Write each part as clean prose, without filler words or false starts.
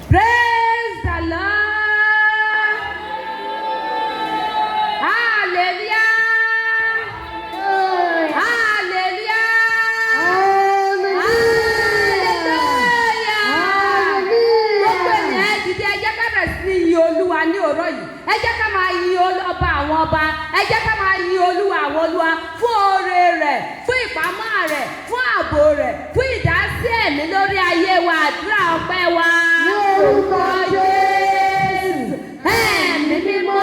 Praise the Lord. Hallelujah. Hallelujah. Olúwa ní òró yìí, ẹ jẹ́ ká máa yin ọba àwọn ọba, ẹ jẹ́ ká máa yin Olúwa àwọn olúwa fún oore rẹ̀, fún ìpamọ́ rẹ̀, fún ààbò rẹ̀, fún ìdásí ẹ̀mí lórí ayé wa. Àdúrà ọpẹ́ wa ní orúkọ Jésù. Ẹ̀mí mímọ́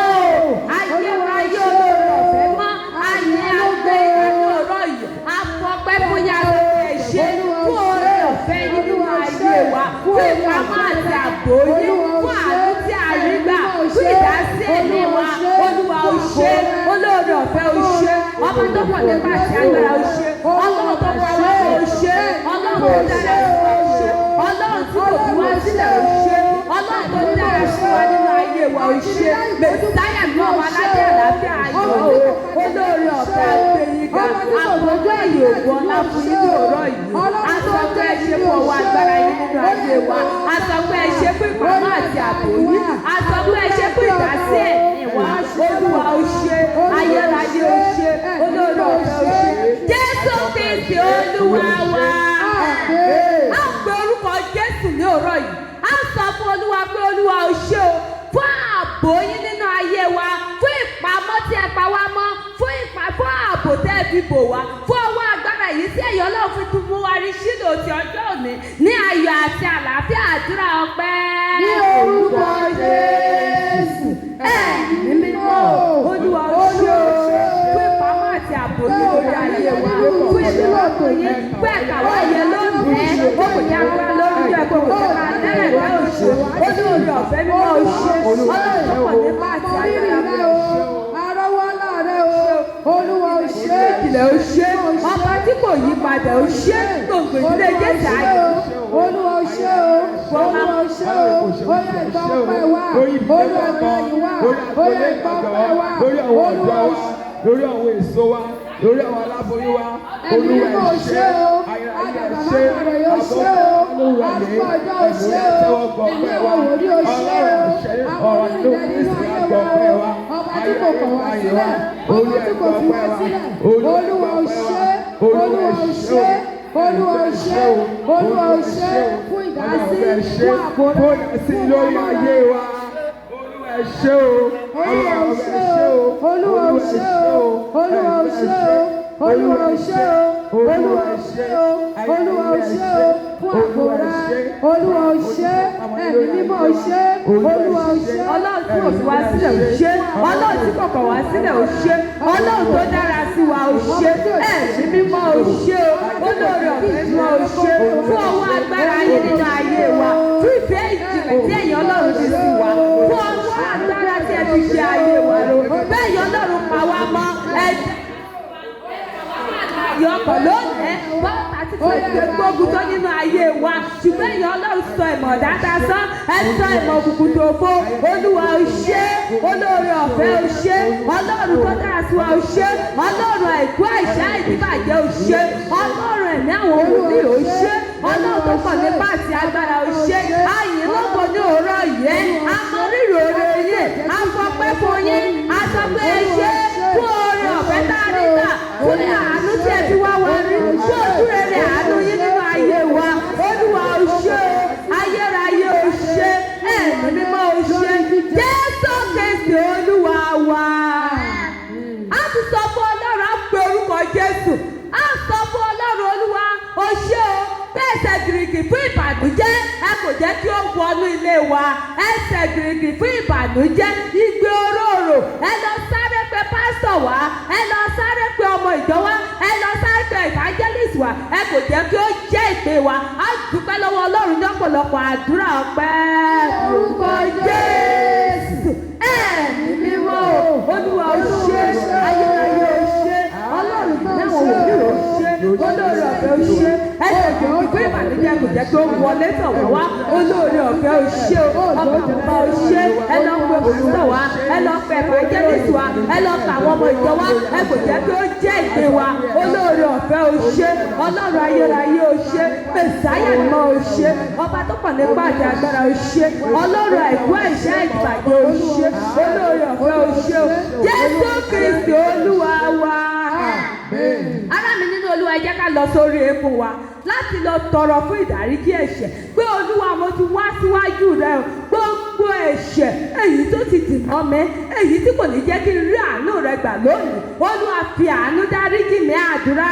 ayé wa yóò lóore ọ̀fẹ́ mọ́ ayé àgbẹ̀ ìkànnì òró yìí. Afọpẹ́ fún yàrá ẹ̀ṣẹ̀ fún oore ọ̀fẹ́ nínú ayé wa, fún ìpamọ́ àti ààbò yìí, fún àánú tí a rí gbà, fún ìdásí ẹ̀mí wa. Olúwa ó ṣe, olóore ọ̀fẹ́ ó ṣe, ọmọ tó pọ̀ nípa àti agbára ó ṣe, ọlọ́run tó pọ̀ wá ó ṣe, ọlọ́run tó dára sí wa ó ṣe, ọlọ́run tí kò fi wá sílẹ̀ ó ṣe, ọlọ́run tó dára sí wa nínú ayé wa ó ṣe. Mẹ̀sáyà ní ọmọ aládé àlàáfíà ayọ̀ o, olóore ọ̀fẹ́ àgbẹ̀yìnká, àfọ̀jọ́ ẹ̀yìn ògùn ọlá fún yín ní òró yìí. A sọ pé ẹ ṣe fún ọwọ́ agbára yín nínú ayé wa, a sọ pé ẹ ṣe fún ìpamọ́ àti ààbò yín, a sọ pé ẹ ṣe fún ìdásí ẹ̀mí wa. Olúwa ó ṣe, ayérayé ó ṣe, olóore ọ̀fẹ́ ó ṣe. Jésù Kristi Olúwa wa. A pe orúkọ Jésù ní òró yìí, a sọ fún Olúwa pé Olúwa ó ṣe o fún ààbò yín nínú ayé wa, fún ìpamọ́ tí ẹ pa wá mọ́, fún ààbò tẹ́ ẹ fi bò wá, fún ọwọ́ agbára yìí tí ẹ̀yọ́ Ọlọ́run fi tún mú wa rí ṣílò ti ọjọ́ òní ní ayọ̀ àti àlàáfíà. Àdúrà ọpẹ́ ní orúkọ Jésù. Ẹ̀mí mímọ́ Olúwa ó ṣe o fún ìpamọ́ àti ààbò lórí ayé wa, fún ìdúró kò yẹ, fún ẹ̀ka wáyé lónìí, ó kò ní agbára lórí ẹ̀kọ́ kò ní máa lẹ́rẹ̀ẹ́ òṣè, olóore ọ̀fẹ́ mímọ́ òṣè, ọlọ́run tó pọ̀ nípa àti agbára òṣè. Olúwa ó ṣe, ìkìlẹ̀ ó ṣe, ọba tí kò yí padà ó ṣe, gbogbo ìdílé Jésù ayé. Olúwa ó ṣe o, Olúwa ó ṣe o, ó yẹ ìgbà ọpẹ́ wa, Olúwa ìgbà yìí wá, ó yẹ ìgbà ọpẹ́ wa, Olúwa ó ṣe. Lórí àwọn èso wa, lórí àwọn aláboyún wa, Olúwa ẹ ṣé, ayérayé ẹ ṣé, àbọ̀wọ̀ Olúwa yẹ, ẹ̀mí àtẹwọ́ gbọ̀pẹ́ wa, Ọlọ́run ṣe ọ̀rọ̀ nínú Kristi gbọ̀pẹ́ wa, ayérayé wa, Olúwa gbọ̀pẹ́ wa, Olúwa ó ṣe, Olúwa ó ṣe, Olúwa ó ṣe, Olúwa ó ṣe fún ìdásí, fún ààbò fún ìdásí lórí ayé wa. Ẹ ṣé o, Olúwa ó ṣe o, Olúwa ó ṣe o, Olúwa ó ṣe o, Olúwa ó ṣe o, Olúwa ó ṣe o, Olúwa ó ṣe o fún ààbò rẹ, Olúwa ó ṣe, ẹ̀mí mímọ́ ó ṣe, Olúwa ó ṣe. Ọlọ́run tí kò fi wá sílẹ̀ ó ṣe, Ọlọ́run tí kò kọ̀ wá sílẹ̀ ó ṣe, Ọlọ́run tó dára sí wa ó ṣe, ẹ̀mí mímọ́ ó ṣe o, olóore ọ̀fẹ́ mímọ́ ó ṣe, fún ọwọ́ agbára yín nínú ayé wa, fún ìfẹ́ ìjìnlẹ̀ tí ẹ̀yin Ọlọ́run ti sí wa, fún ọwọ́ agbára tí ẹ fi ṣe ayé wa ro, bẹ́ẹ̀ yọ Ọlọ́run pa wá mọ́ ẹ̀jẹ̀ ọkọ̀ lónìí bọ́ọ̀tà ti fẹ́ gbógun tó nínú ayé wa, ṣùgbọ́n ìyá Ọlọ́run sọ ìmọ̀ dáadáa sán, ẹ sọ ìmọ̀ òkùnkùn tó fó. Olúwa ó ṣe, olóore ọ̀fẹ́ ó ṣe, Ọlọ́run tó dára sí wa ó ṣe, Ọlọ́run àìkú àìṣá ìdíbàjẹ́ ó ṣe, Ọlọ́run ẹ̀mí àwọn wòlíì ó ṣe, Ọlọ́run tó pọ̀ nípa àti agbára ó ṣe. Àyìn lóko ní òórọ̀ yẹn, a mọ rírì oore yẹn, a fọpẹ́ fún yín, a sọ pé ẹ ṣe fún oore ọ̀fẹ́ tá a rí gbà, fún àánú tí ẹ fi wá wá rí, fún ojú rere àánú yín nínú ayé wa. Olúwa ó ṣe, ayérayé ó ṣe, ẹ̀mí mímọ́ ó ṣe, Jésù Kristi Olúwa wa. A ti sọ fún Ọlọ́run, a pe orúkọ Jésù, a sọ fún Ọlọ́run Olúwa ó ṣe o, ẹsẹ̀ gìrìgì fún ìbànújẹ́, ẹ kò jẹ́ kí ó wọnú ilé wa, ẹsẹ̀ gìrìgì fún ìbànújẹ́, igbe oróró, ẹ lọ sáré pé pásítọ̀ wá, ẹ lọ sáré pé ọmọ ìjọ wá, ẹ lọ sáré pé evangelist wá, ẹ kò jẹ́ kí ó jẹ́ ìpè wa. A dúpẹ́ lọ́wọ́ Ọlọ́run ní ọ̀pọ̀lọpọ̀ àdúrà ọpẹ́ orúkọ Jésù. Ẹ̀mí mímọ́ Olúwa ó ṣe, ayérayé ó ṣe, Ọlọ́run náà wò ní ó ṣe, olóore ọ̀fẹ́ ó ṣe, ẹsẹ̀ gìrìgì fún ìbànújẹ́ kò jẹ́ kí ó wọlé tọ̀ wá wá, olóore ọ̀fẹ́ ó ṣe, ọmọ bàbá ó ṣe, ẹ lọ pe pásítọ̀ wá, ẹ lọ pe evangelist wá, ẹ lọ pe àwọn ọmọ ìjọ wá, ẹ kò jẹ́ kí ó jẹ́ ìpè wa, olóore ọ̀fẹ́ ó ṣe, Ọlọ́run ayérayé ó ṣe, mẹ̀sáyà ni mo ṣe ọba tó pọ̀ nípa àti agbára o ṣe ọlọ́run àìkú àìṣẹ́ ìbàjẹ́ o ṣe olóore ọ̀fẹ́ o ṣe o Jésù Kristi olúwa wa. Ará mi nínú olúwa ẹ jẹ́ ká lọ sórí eékún wa láti lọ tọrọ fún ìdáríjì ẹ̀ṣẹ̀ pé olúwa mo ti wá síwájú rẹ o gbogbo ẹ̀ṣẹ̀ èyí tó ti dì mọ́ mi èyí tí kò ní jẹ́ kí n rí àánú rẹ gbà lónìí olúwa fi àánú dáríjì mi àdúrà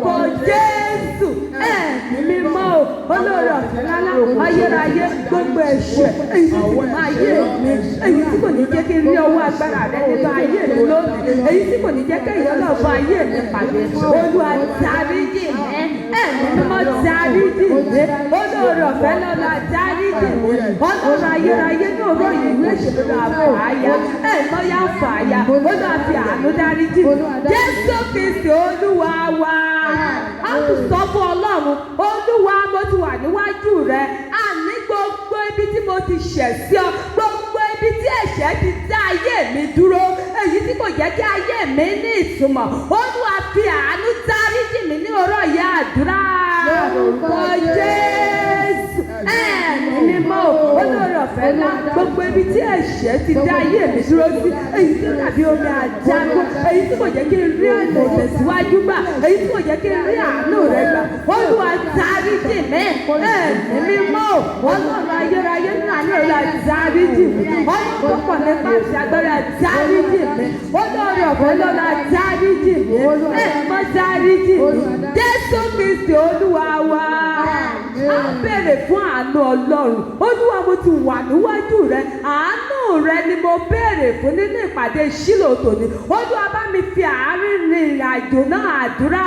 kò Jésù ẹ̀mí mímọ́ o olóore ọ̀fẹ́ lálá ayérayé gbogbo ẹ̀ṣẹ̀ èyí tó ti mọ́ ayé mi èyí tí kò ní jẹ́ kí n rí ọwọ́ agbára rẹ nínú ayé mi lónìí èyí tí kò ní jẹ́ kí èèyàn náà bọ́ ayé mi pàdé olúwa dáríjì mi ẹ̀mí mímọ́ dáríjì mi olóore ọ̀fẹ́ lọ́la dáríjì mi ọlọ́run ayérayé ní òró ìwé ìṣèlú àfààyà ẹ̀mọ́ yá fààyà olúwa fi àánú dáríjì mi Jésù Kristi olúwa wa. A tún sọ fún ọlọ́run olúwa mo ti wà níwájú rẹ àní gbogbo ibi tí mo ti ṣẹ̀ sí ọ gbogbo ibi tí ẹ̀ṣẹ̀ ti dá ayé mi dúró èyí tí kò jẹ́ kí ayé mi ní ìtumọ̀ olúwa fi àánú dáríjì mi ní òró ìyá àdúrà lórúkọ Jésù ẹ̀mí mímọ́ olóore ọ̀fẹ́ ńlá gbogbo ibi tí ẹ̀ṣẹ̀ ti dá ayé mi dúró sí èyí tí ó dàbí omi àjágún èyí tí kò jẹ́ kí n rí ọ̀nà ìtẹ̀síwájú gbà èyí tí kò jẹ́ kí n rí àánú rẹ gbà olúwa dáríjì mi ẹ̀mí mímọ́ ọlọ́run ayérayé nínú àánú rẹ dáríjì mi ọlọ́run tó pọ̀ nípa àti agbára dáríjì mi olóore ọ̀fẹ́ lọ́la dáríjì mi ẹ̀mọ́ dáríjì mi Jésù Kristi olúwa wa. A béèrè fún àánú ọlọ́run olúwa mo ti wà níwájú rẹ àánú rẹ ni mo béèrè fún nínú ìpàdé ṣílò tòní olúwa bá mi fi àárín ìrìn àjò náà àdúrà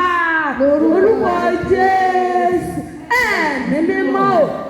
orúkọ Jésù ẹ̀mí mímọ́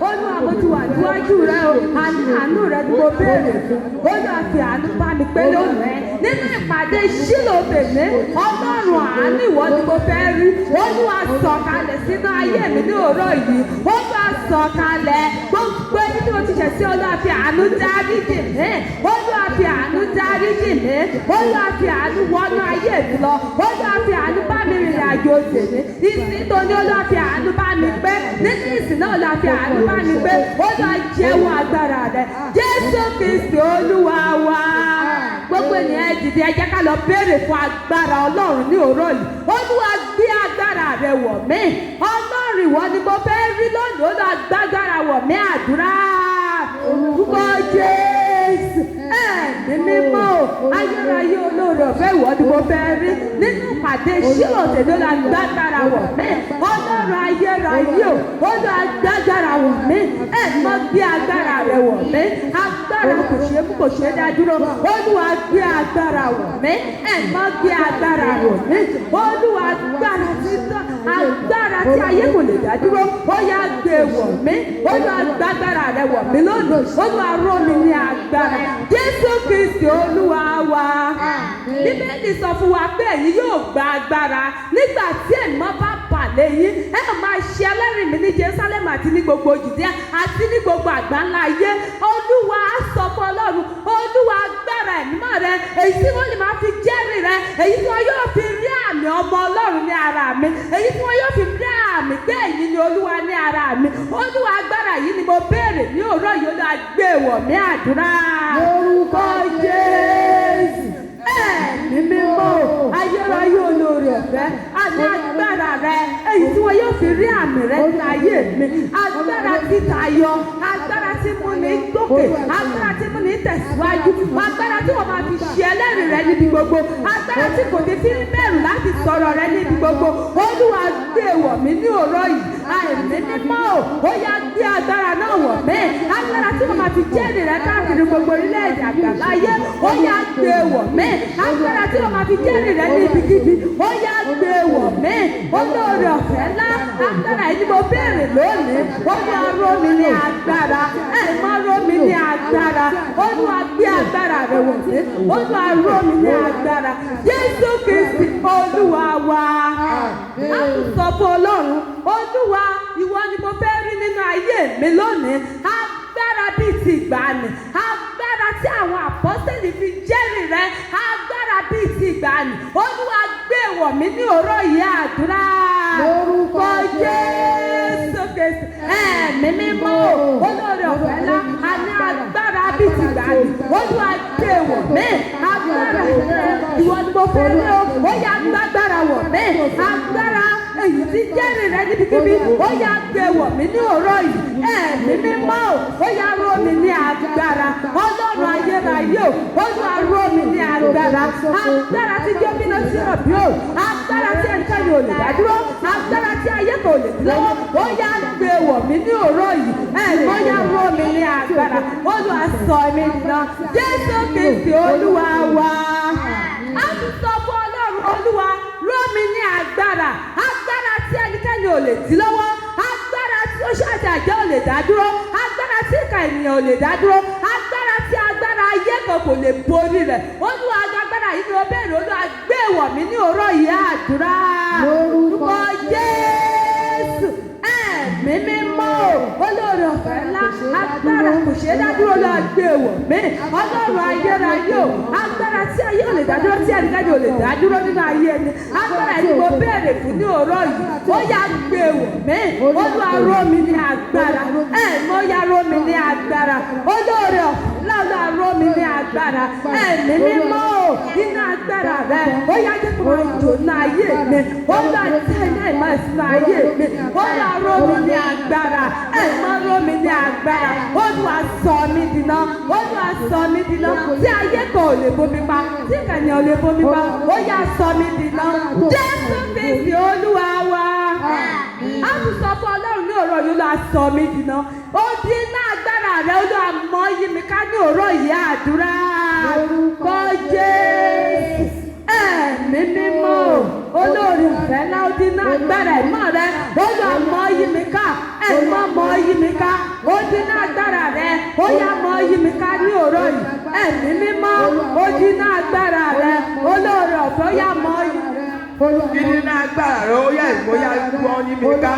olúwa mo ti wà níwájú rẹ o àánú rẹ ni mo béèrè fún olúwa fi àánú bá mi pé lónìí nínú ìpàdé ṣílò tèmi ọlọ́run àánú ìwọ ni mo fẹ́ rí olúwa sọ̀kalẹ̀ sínú ayé mi ní òró yìí olúwa sọ̀kalẹ̀ gbogbo ẹni tí mo ti ṣẹ̀ sí olúwa fi àánú dáríjì mi olúwa fi àánú dáríjì mi olúwa fi àánú wọnú ayé mi lọ olúwa fi àánú bá mi rìnrìn àjò tèmi ìsìn tó ní olúwa fi àánú bá mi pé nínú ìsìn náà la fi àánú bá mi pé olúwa jẹ́wọ́ agbára rẹ Jésù Kristi olúwa wa. Gbogbo ènìyàn ẹ dìde ẹ jẹ́ ká lọ béèrè fún agbára ọlọ́run ní òró yìí olúwa gbé agbára rẹ wọ̀ mí ọlọ́run ìwọ ni mo fẹ́ rí lónìí olúwa gbágbára wọ̀ mí àdúrà orúkọ Jésù ẹ̀mí mímọ́ ayérayé olóore ọ̀fẹ́ ìwọ ni mo fẹ́ rí nínú ìpàdé ṣílò tèmi la gbágbára wọ̀ mí ọlọ́run ayérayé olúwa gbágbára wọ̀ mí ẹ̀mọ́ gbé agbára rẹ wọ̀ mí agbára kò ṣe é mú kò ṣe é dá dúró olúwa gbé agbára wọ̀ mí ẹ̀mọ́ gbé agbára wọ̀ mí olúwa agbára tí ayé kò lè dá dúró ó yá gbé wọ̀ mí olúwa gbágbára rẹ wọ̀ mí lónìí olúwa rọ̀ mí ní agbára Jésù Kristi olúwa wa. Bíbélì sọ fún wa pé ẹ̀yin yóò gba agbára nígbà tí ẹ̀mọ́ bá bà yín ẹ máa ṣe ẹlẹ́rìí mi ní Jerusalem àti ní gbogbo Jùdíà àti ní gbogbo àgbáńlá ayé olúwa sọ fún ọlọ́run olúwa agbára ẹ̀mọ́ rẹ èyí tí wọ́n lè máa fi jẹ́rìí rẹ èyí tí wọ́n yóò fi rí àmì ọmọ ọlọ́run ní ara mi èyí tí wọ́n yóò fi rí àmì pé èyí ni olúwa ní ara mi olúwa agbára yìí ni mo béèrè ní òró yìí olúwa gbé wọ̀ mí àdúrà lórúkọ Jésù ẹ̀mí mímọ́ ayérayé olóore ọ̀fẹ́ àní agbára rẹ èyí tí wọ́n yóò fi rí àmì rẹ ní ayé mi agbára tí tayọ agbára tí mú ní gòkè agbára tí mú ní tẹ̀síwájú agbára tí wọ́n máa fi ṣe ẹlẹ́rìí rẹ níbi gbogbo agbára tí kò ní fi bẹ̀rù láti sọ̀rọ̀ rẹ níbi gbogbo olúwa gbé wọ̀ mí ní òró yìí ẹ̀mí mímọ́ ó yá gbé agbára náà wọ̀ mí agbára tí wọ́n máa fi jẹ́rìí rẹ káàkiri gbogbo orílẹ̀-èdè àgbáláyé ó yá gbé wọ̀ mí agbára tí wọ́n máa fi jẹ́rìí rẹ ní ibikíbi ó yá gbé wọ̀ mí olóore ọ̀fẹ́ ńlá agbára yìí ni mo béèrè lónìí ó yá rọ̀ mí ní agbára ẹ̀mọ́ rọ̀ mí ní agbára olúwa gbé agbára rẹ wọ̀ mí olúwa rọ̀ mí ní agbára Jésù Kristi olúwa wa a tún sọ fún ọlọ́run olúwa ìwọ ni mo fẹ́ rí nínú ayé mi lónìí agbára bíi ti ìgbàanì agbára tí àwọn àpọ́sítélì fi jẹ́rìí rẹ agbára bíi ti ìgbàanì olúwa gbé wọ̀ mí ní òró yìí àdúrà lórúkọ Jésù. Jésù. Ẹ̀mí mímọ́ olóore ọ̀fẹ́ ńlá a ní agbára bíi ti gbàgbé Olúwa gbé wọ̀ mí agbára ìwọ ni mo fẹ́ rí o ó yá gbàgbára wọ̀ mí agbára èyí tí jẹ́rìí rẹ níbikíbi ó yá gbé wọ̀ mí ní òró yìí ẹ̀mí mímọ́ ó yá ró mi ní agbára Ọlọ́run ayérayé o Olúwa ró mi ní agbára agbára tí jó bínú sí ọ̀bí o agbára tí ẹnìkan yóò lè dádúró agbára tí ayé kò lè lọ́wọ́ ó yá gbé wọ̀ mí ní òró yìí ẹ̀mí ó yá ró mi ní agbára Olúwa sọ mi nà Jésù Kristi Olúwa wa a ti sọ fún Ọlọ́run Olúwa ró mi ní agbára agbára tí ẹnikẹ́ni ò lè dí lọ́wọ́ agbára tí ó ṣàjàjẹ́ ò lè dá dúró agbára tí ìka ènìyàn ò lè dá dúró agbára tí agbára ayé kan kò lè borí rẹ̀ Olúwa agbára yìí ni ó bẹ̀rẹ̀ Olúwa gbé wọ̀ mí ní òró yìí àdúrà lórúkọ Jésù ẹ̀mí mímọ́ olóore ọ̀fẹ́ ńlá agbára kò ṣe é dádúró lọ gbé wọ̀ mí Ọlọ́run ayérayé o agbára tí ayé ò lè dádúró tí ẹnikẹ́ni ò lè dádúró nínú ayé ẹni agbára yìí mo béèrè fún ní òró yìí ó yá gbé wọ̀ mí Olúwa ró mi ní agbára ẹ̀mí ó yá ró mi ní agbára olóore ọ̀fẹ́ ńlá Olúwa ró mi ní agbára ẹ̀mí mímọ́ iná agbára rẹ ó yá jẹ́ kó máa jò ní ayé mi Olúwa tẹ́ iná ìmọ̀ ìsìn ayé mi Olúwa ró mi ní agbára ẹ̀mọ́ ró mi ní agbára Olúwa sọ mí dìná Olúwa sọ mí dìná tí ayé kan ò lè bomi pa tí kẹ̀yìn ò lè bomi pa ó yá sọ mí dìná Jésù Kristi Olúwa wa a ti sọ fún Ọlọ́run ní òró yìí Olúwa sọ mí dìná ó di iná agbára rẹ Olúwa mọ́ yí mi ká ní òró yìí àdúrà orúkọ Jésù ẹ̀mí mímọ́ olórí ọ̀fẹ́ ńlá ó dín náà agbára ẹ̀mọ́ rẹ ó yá mọ́ yí mi ká ẹ̀mọ́ mọ́ yí mi ká ó dín náà agbára rẹ ó yá mọ́ yí mi ká ní òró yìí ẹ̀mí mímọ́ ó dín náà agbára rẹ olórí ọ̀fẹ́ ó yá mọ́ yí dídí náà agbára rẹ ó yá ìmọ̀yá gbọ́ yí mi ká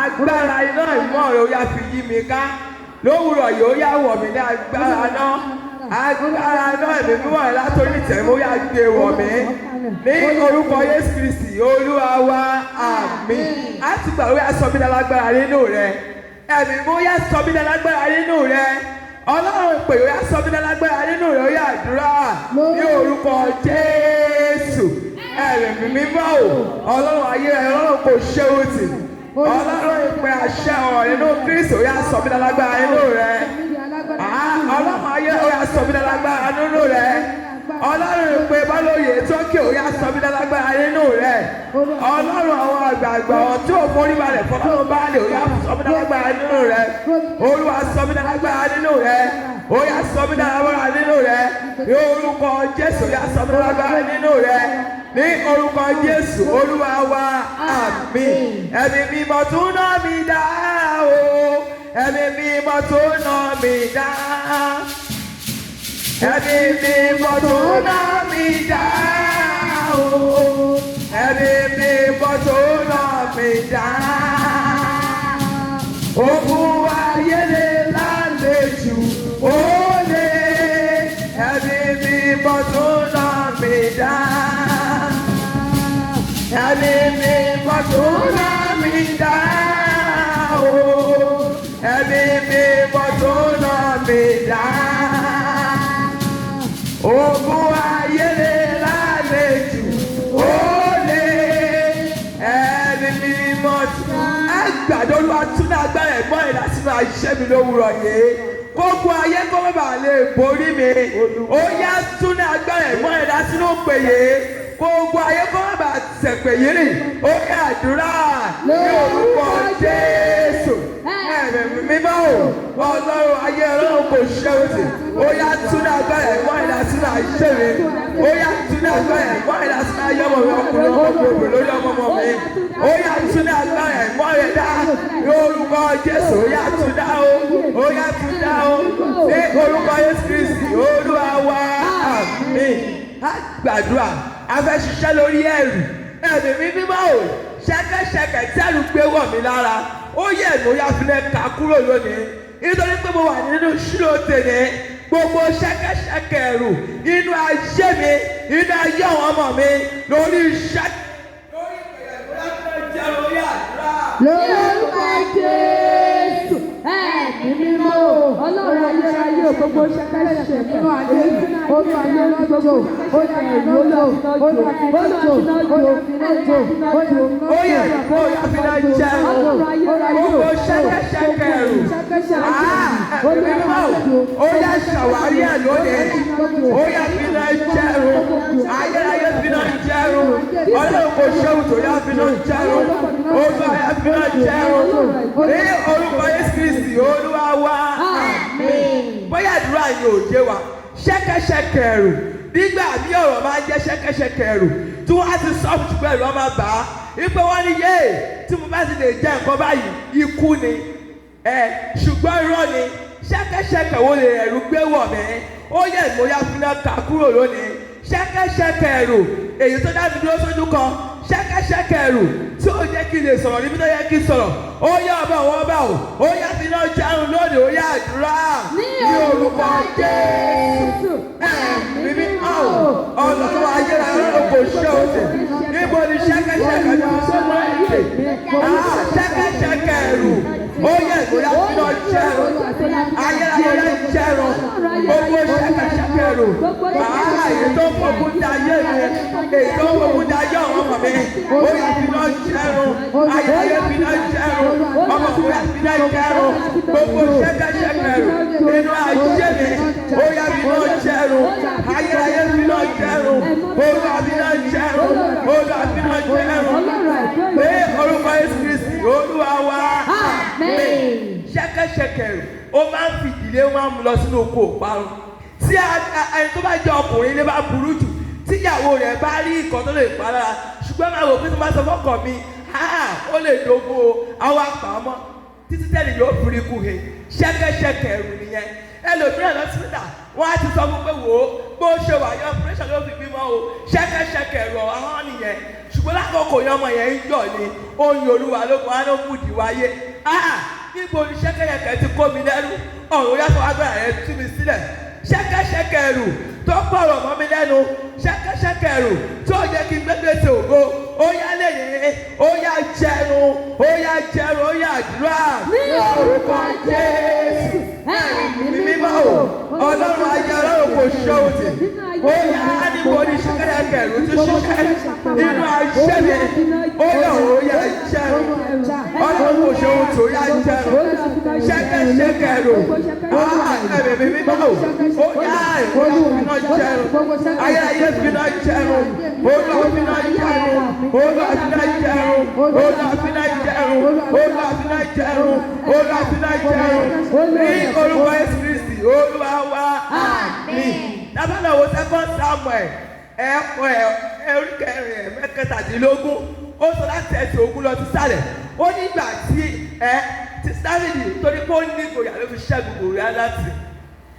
agbára iná ìmọ̀ rẹ ó yá fi yí mi ká lówùrọ̀ yìí ó yá wọ̀ mí ní agbára náà agbára náà ẹ̀mí mímọ́ rẹ látòrí ìtẹ̀mú ó yá gbé wọ̀ mí ní orúkọ Jésù Kristi Olúwa wa àmín á ti gbà ó yá sọ mí lálágbára nínú rẹ ẹ̀mí mú yá sọ mí lálágbára nínú rẹ Ọlọ́run pè ó yá sọ mí lálágbára nínú rẹ ó yá àdúrà ní orúkọ Jésù ẹ̀mí mímọ́ o Ọlọ́run ayé rẹ Ọlọ́run kò ṣe ó tì Ọlọ́run ìpè àṣẹ ọ̀rọ̀ nínú Kristi ó yá sọ mí lálágbára nínú rẹ Ọlọ́run ayé ó yá sọ mí lálágbára nínú rẹ Ọlọ́run ìpè bálòyè tókè ó yá sọ mí lálágbára nínú rẹ Ọlọ́run àwọn àgbààgbà tí ò forí balẹ̀ fọlọ́run bá lè ó yá sọ mí lálágbára nínú rẹ Olúwa sọ mí lálágbára nínú rẹ ó yá sọ mí lálágbára nínú rẹ ní orúkọ Jésù ó yá sọ mí lálágbára nínú rẹ ní orúkọ Jésù Olúwa wa àmín ẹ̀mí mímọ́ tún ná mi dá o ẹ̀mí mímọ́ tún ná mi dá ẹ̀mí mímọ́ tún ná mi dá o ẹ̀mí mímọ́ tún ná mi dá ogun ayé lè lálejò ó lè ẹ̀mí mímọ́ tún ná mi dá ẹ̀mí mímọ́ tún ná mi dá o ẹ̀mí mímọ́ tún ná mi dá ogun ayé lè lálejò ó lè ẹ̀mí mímọ́ tún àgbàdo Olúwa tún ní agbára ẹ̀gbọ́n rẹ̀ láti máa ṣiṣẹ́ mi lówùrọ̀ yìí gbogbo ayé kó má bàa lè borí mi ó yá tún ní agbára ẹ̀gbọ́n rẹ̀ láti inú pèyè gbogbo ayé kó má bàa tẹ̀pẹ̀ yìí rìn ó yá àdúrà ní orúkọ Jésù ẹ̀mí mímọ́ o Ọlọ́run ayé Ọlọ́run kò ṣe òsì ó yá tún ní agbára ẹ̀gbọ́n rẹ̀ láti máa ṣe mi ó yá tún ní agbára ẹ̀gbọ́n rẹ̀ láti máa yọ ọmọ mi ọkùnrin ọmọbìnrin lórí ọmọ mi ó yá tún ní agbára ẹ̀gbọ́n rẹ̀ dá ní orúkọ Jésù ó yá tún dá o ó yá tún dá o ní orúkọ Jésù Kristi Olúwa wa àmín á gbàdúrà a fẹ́ ṣiṣẹ́ lórí ẹ̀rù ẹ̀mí mi mímọ́ o ṣẹ́kẹ́ṣẹkẹ̀ tí ẹ̀rù gbé wọ̀ mí lára ó yẹ ẹ̀mí ó yá fi lẹ́ ka kúrò lónìí nítorí pé mo wà nínú ṣílò tèmi gbogbo ṣẹ́kẹ́ṣẹkẹ̀ ẹ̀rù nínú ayé mi nínú ayé àwọn ọmọ mi lórí iṣẹ́ lórí ìpìlẹ̀ tó yá fẹ́ jẹ́ lórí àdúrà. lórúkọ Jésù. Ẹ̀mí mímọ́ Ọlọ́run ayérayé gbogbo ṣẹ̀kẹ̀ṣẹ̀ nínú ayé Olúwa ayé lọ́jọ́ Olúwa ìlú lọ Olúwa ìlọ́jọ́ Olúwa ìlọ́jọ́ Ó yẹ kó yàgbé jẹ́ gbogbo ṣẹ̀kẹ̀ṣẹ̀kẹ̀ rù. Ẹ̀mí mímọ́ ó yẹ ṣàwárí ẹ̀ lónìí. Ó yẹ bínú jẹ́rù. Ayérayé bínú jẹ́rù. Ọlọ́run kò ṣéwù tó yá bínú jẹ́rù. Olúwa yẹ bínú jẹ́rù. Ní orúkọ Jésù Kristi Olúwa wa. Bóyá àdúrà yìí ò jẹ́ wa. Ṣẹ̀kẹ̀ṣẹ̀kẹ̀ rù. Nígbà bí ọ̀rọ̀ máa ń jẹ́ ṣẹ̀kẹ̀ṣẹ̀kẹ̀ rù. Tí wọ́n á ti sọ́ọ̀bù ṣùgbọ́n ẹ̀rọ máa bà á. Ìpè wọ́n ní yé tí mo bá ti lè jẹ́ nǹkan báyìí ikú ni. Ṣùgbọ́n irọ́ ni ṣẹ̀kẹ̀ṣẹ̀kẹ̀ wo lè ẹ̀rù gbé wọ̀ mí. Ó yẹ ìmọ̀ya fúnná kà kúrò lónìí. Ṣẹ̀kẹ̀ṣẹ̀kẹ̀ rù èyí tó dá mi dúró sójú kan. Ṣẹ̀kẹ̀ṣẹ̀kẹ̀ rù tí ó jẹ́ kí n lè sọ̀rọ̀ níbi tó yẹ kí n sọ̀rọ̀. Ó yẹ ọba àwọn ọba o. Ó yẹ fi náà jẹun lónìí. Ó yẹ àdúrà ní orúkọ Jésù. Ẹ̀mí mímọ́ Ọlọ́run ayérayé kò ṣe òsè. Níbo ni ṣẹ̀kẹ̀ṣẹ̀kẹ̀ ní sọ́mọ́ ìdè? Ṣẹ̀kẹ̀ṣẹ̀kẹ̀ rù. Ó yẹ ìgbóyà fi náà jẹun. Ayérayé jẹun. Gbogbo ṣẹ̀kẹ̀ṣẹ̀kẹ̀ rù. Èyí tó fọkún dayé mi. Èyí tó fọkún dayé ọ̀rọ̀ ọmọ mi. Ó yẹ fi náà jẹun. Ayérayé fi náà jẹun. Ọmọ mi yẹ fi náà jẹun. Gbogbo ṣẹ̀kẹ̀ṣẹ̀kẹ̀ rù. Nínú ayé mi. Ó yẹ fi náà jẹun. Ayérayé fi náà jẹun. Olúwa fi náà jẹun. Olúwa fi náà jẹun. Ní orúkọ Jésù Kristi Olúwa wa. Ṣẹ̀kẹ̀ṣẹ̀kẹ̀ rù. Ó máa ń fi ìdílé wọn mú lọ sínú oko ìparun. Tí ẹni tó bá jẹ́ ọkùnrin lè bá burú jù. Tíyàwó rẹ̀ bá rí nǹkan tó lè pa lára. Ṣùgbọ́n máa wò pé tó máa sọ fọ́kàn mi. Ó lè dogo àwọn àpamọ́. Títí tẹ́lẹ̀ yóò fúri kú he. Ṣẹ̀kẹ̀ṣẹ̀kẹ̀ rù nìyẹn. Ẹlòmíràn lọ sí ìdá. Wọ́n á ti sọ fún pé wò ó bó ṣe wà yọ operation ló fi bímọ o. Ṣẹ̀kẹ̀ṣẹ̀kẹ̀ rù ọ̀hán nìyẹn. Ṣùgbọ́n lákòókò yẹn ọmọ yẹn ń jọ ni. Ó ń Olúwa lóko á ló mú ìdíwáyé. Níbo ni ṣẹ̀kẹ̀ṣẹ̀kẹ̀ ti kó mi lẹ́rú? Ọ̀run yàtọ̀ agbára rẹ̀ tú mi sílẹ̀. Ṣẹ̀kẹ̀ṣẹ̀kẹ̀ rù tó pọ̀rọ̀ mọ́ mi lẹ́nu. Ṣẹ̀kẹ̀ṣẹ̀kẹ̀ rù tó yẹ kí n gbégbèsè ògo. Ó yá lẹ́yìn, ó yá jẹun, ó yá jẹun, ó yá àdúrà. Ní orúkọ Jésù. Ẹ̀mí mímọ́ o. Ọlọ́run ayé Ọlọ́run kò ṣe òdì. Ó yá níbo ni ṣẹ̀kẹ̀ṣẹ̀kẹ̀ rù ti ṣiṣẹ́ nínú ayé mi. Ó yá ó yá jẹun. Ọlọ́run kò ṣe òdì ó yá jẹun. Ṣẹ̀kẹ̀ṣẹ̀kẹ̀ rù. Ẹ̀mí mímọ́ o. Ó yá ìwọ́n jẹun. Ayé finá jẹun. Olúwa finá jẹun. Olúwa finá jẹun. Olúwa finá jẹun. Olúwa finá jẹun. Olúwa finá jẹun. Ní orúkọ Jésù Kristi Olúwa wa. Dábàá wo second Samuel orí kẹrin mẹ́kẹtàdínlógún. Ó sọ láti ẹsẹ̀ ogún lọ sí sálẹ̀. Ó nígbà tí ti Dáfídì torí pé ó ní ìgboyà ló fi ṣẹ́gun Gòláyátì.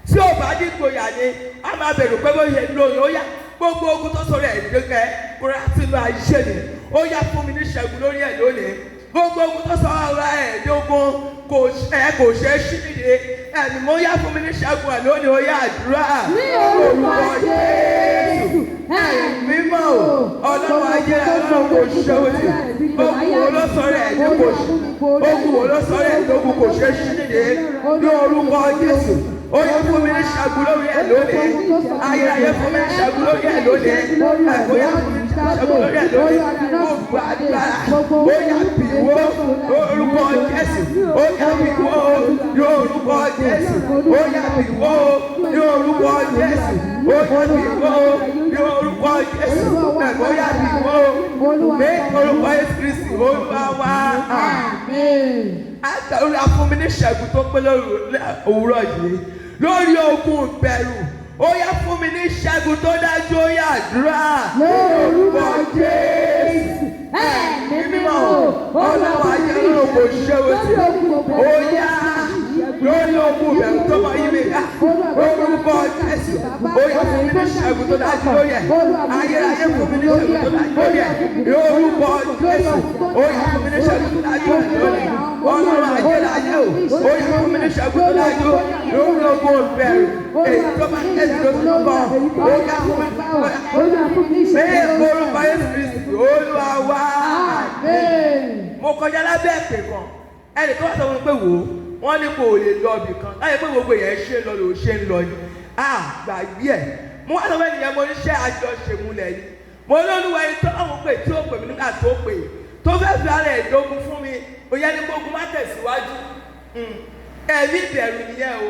Tí ó bá ní ìgboyà ni a máa bẹ̀rù pé bóyá lóyún ó yá gbogbo ogun tó sọ̀rọ̀ ẹ̀dẹ́gẹ́ kúrẹ́ sínú ayé ni. Ó yá fún mi ní ṣẹ́gun lórí ẹ̀ lónìí. Gbogbo ogun tó sọ̀rọ̀ ẹ̀dẹ́gún kò ṣe é ṣí nìyé. Ẹ̀mí mo yá fún mi ní ṣẹ́gun ẹ̀ lónìí. Ó yá àdúrà. Ní orúkọ Jésù. Ẹ̀mí mímọ́ o. Ọlọ́run ayé Ọlọ́run kò ṣe òdì. Ogun wo ló sọ̀rọ̀ ẹ̀dẹ́ kò ṣe. Ogun wo ló sọ̀rọ̀ ẹ̀dẹ́gún kò ṣe é ṣí nìyé. Ní orúkọ Jésù. Ó yẹ fún mi ní ṣẹ́gun lórí ẹ̀ lónìí. Ayé fún mi ní ṣẹ́gun lórí ẹ̀ lónìí. Ó yẹ fún mi ní ṣẹ́gun lórí ẹ̀ lónìí. Gbogbo agbára. Ó yẹ bìwó orúkọ Jésù. Ó yẹ bìwó orúkọ Jésù. Ó yẹ bìwó orúkọ Jésù. Ó yẹ bìwó orúkọ Jésù. Ó yẹ bìwó ní orúkọ Jésù Kristi Olúwa wa. Àtàlùyà fún mi ní ṣẹ́gun tó pé òwúrọ̀ yìí. Lórí ogun ìbẹ̀rù. Ó yá fún mi ní ṣẹ́gun tó dájú. Ó yá àdúrà. Lórúkọ Jésù. Ẹ̀mí mímọ́ Ọlọ́run ayé Ọlọ́run kò ṣe òdì. Ó yá lórí ogun ìbẹ̀rù tó mọ yí mi ká. Lórúkọ Jésù. Ó yá fún mi ní ṣẹ́gun tó dájú lórí ẹ̀. Ayérayé fún mi ní ṣẹ́gun tó dájú lórí ẹ̀. Lórúkọ Jésù. Ó yá fún mi ní ṣẹ́gun tó dájú lórí ẹ̀. Ọlọ́run ayérayé o. Ó yá fún mi ní ṣẹ́gun tó dájú lórí ogun ìbẹ̀rù. Èyí tó máa ń tẹ̀sí lóṣù tó bọ̀. Ó yá fún mi ní ṣẹ́gun. Orúkọ Jésù Kristi Olúwa wa. mo kọjá lábẹ́ ẹ̀pẹ̀ kan ẹnì kan wá sọ fún mi pé wò ó wọ́n ní kò lè lọ ibì kan láyé pé gbogbo èèyàn ṣe lọ lò ṣe ń lọ ni gbàgbé ẹ̀ mo wá sọ fún ẹnìyẹn mo ní ṣé àjọṣemúlẹ̀ ni mo ní olúwa ẹni tó àwọn pè tí ó pè mí nígbà tó pè tó fẹ́ fi ara ẹ̀ dógún fún mi òye ní gbógun má tẹ̀síwájú ẹ̀mí ìbẹ̀rù nìyẹn o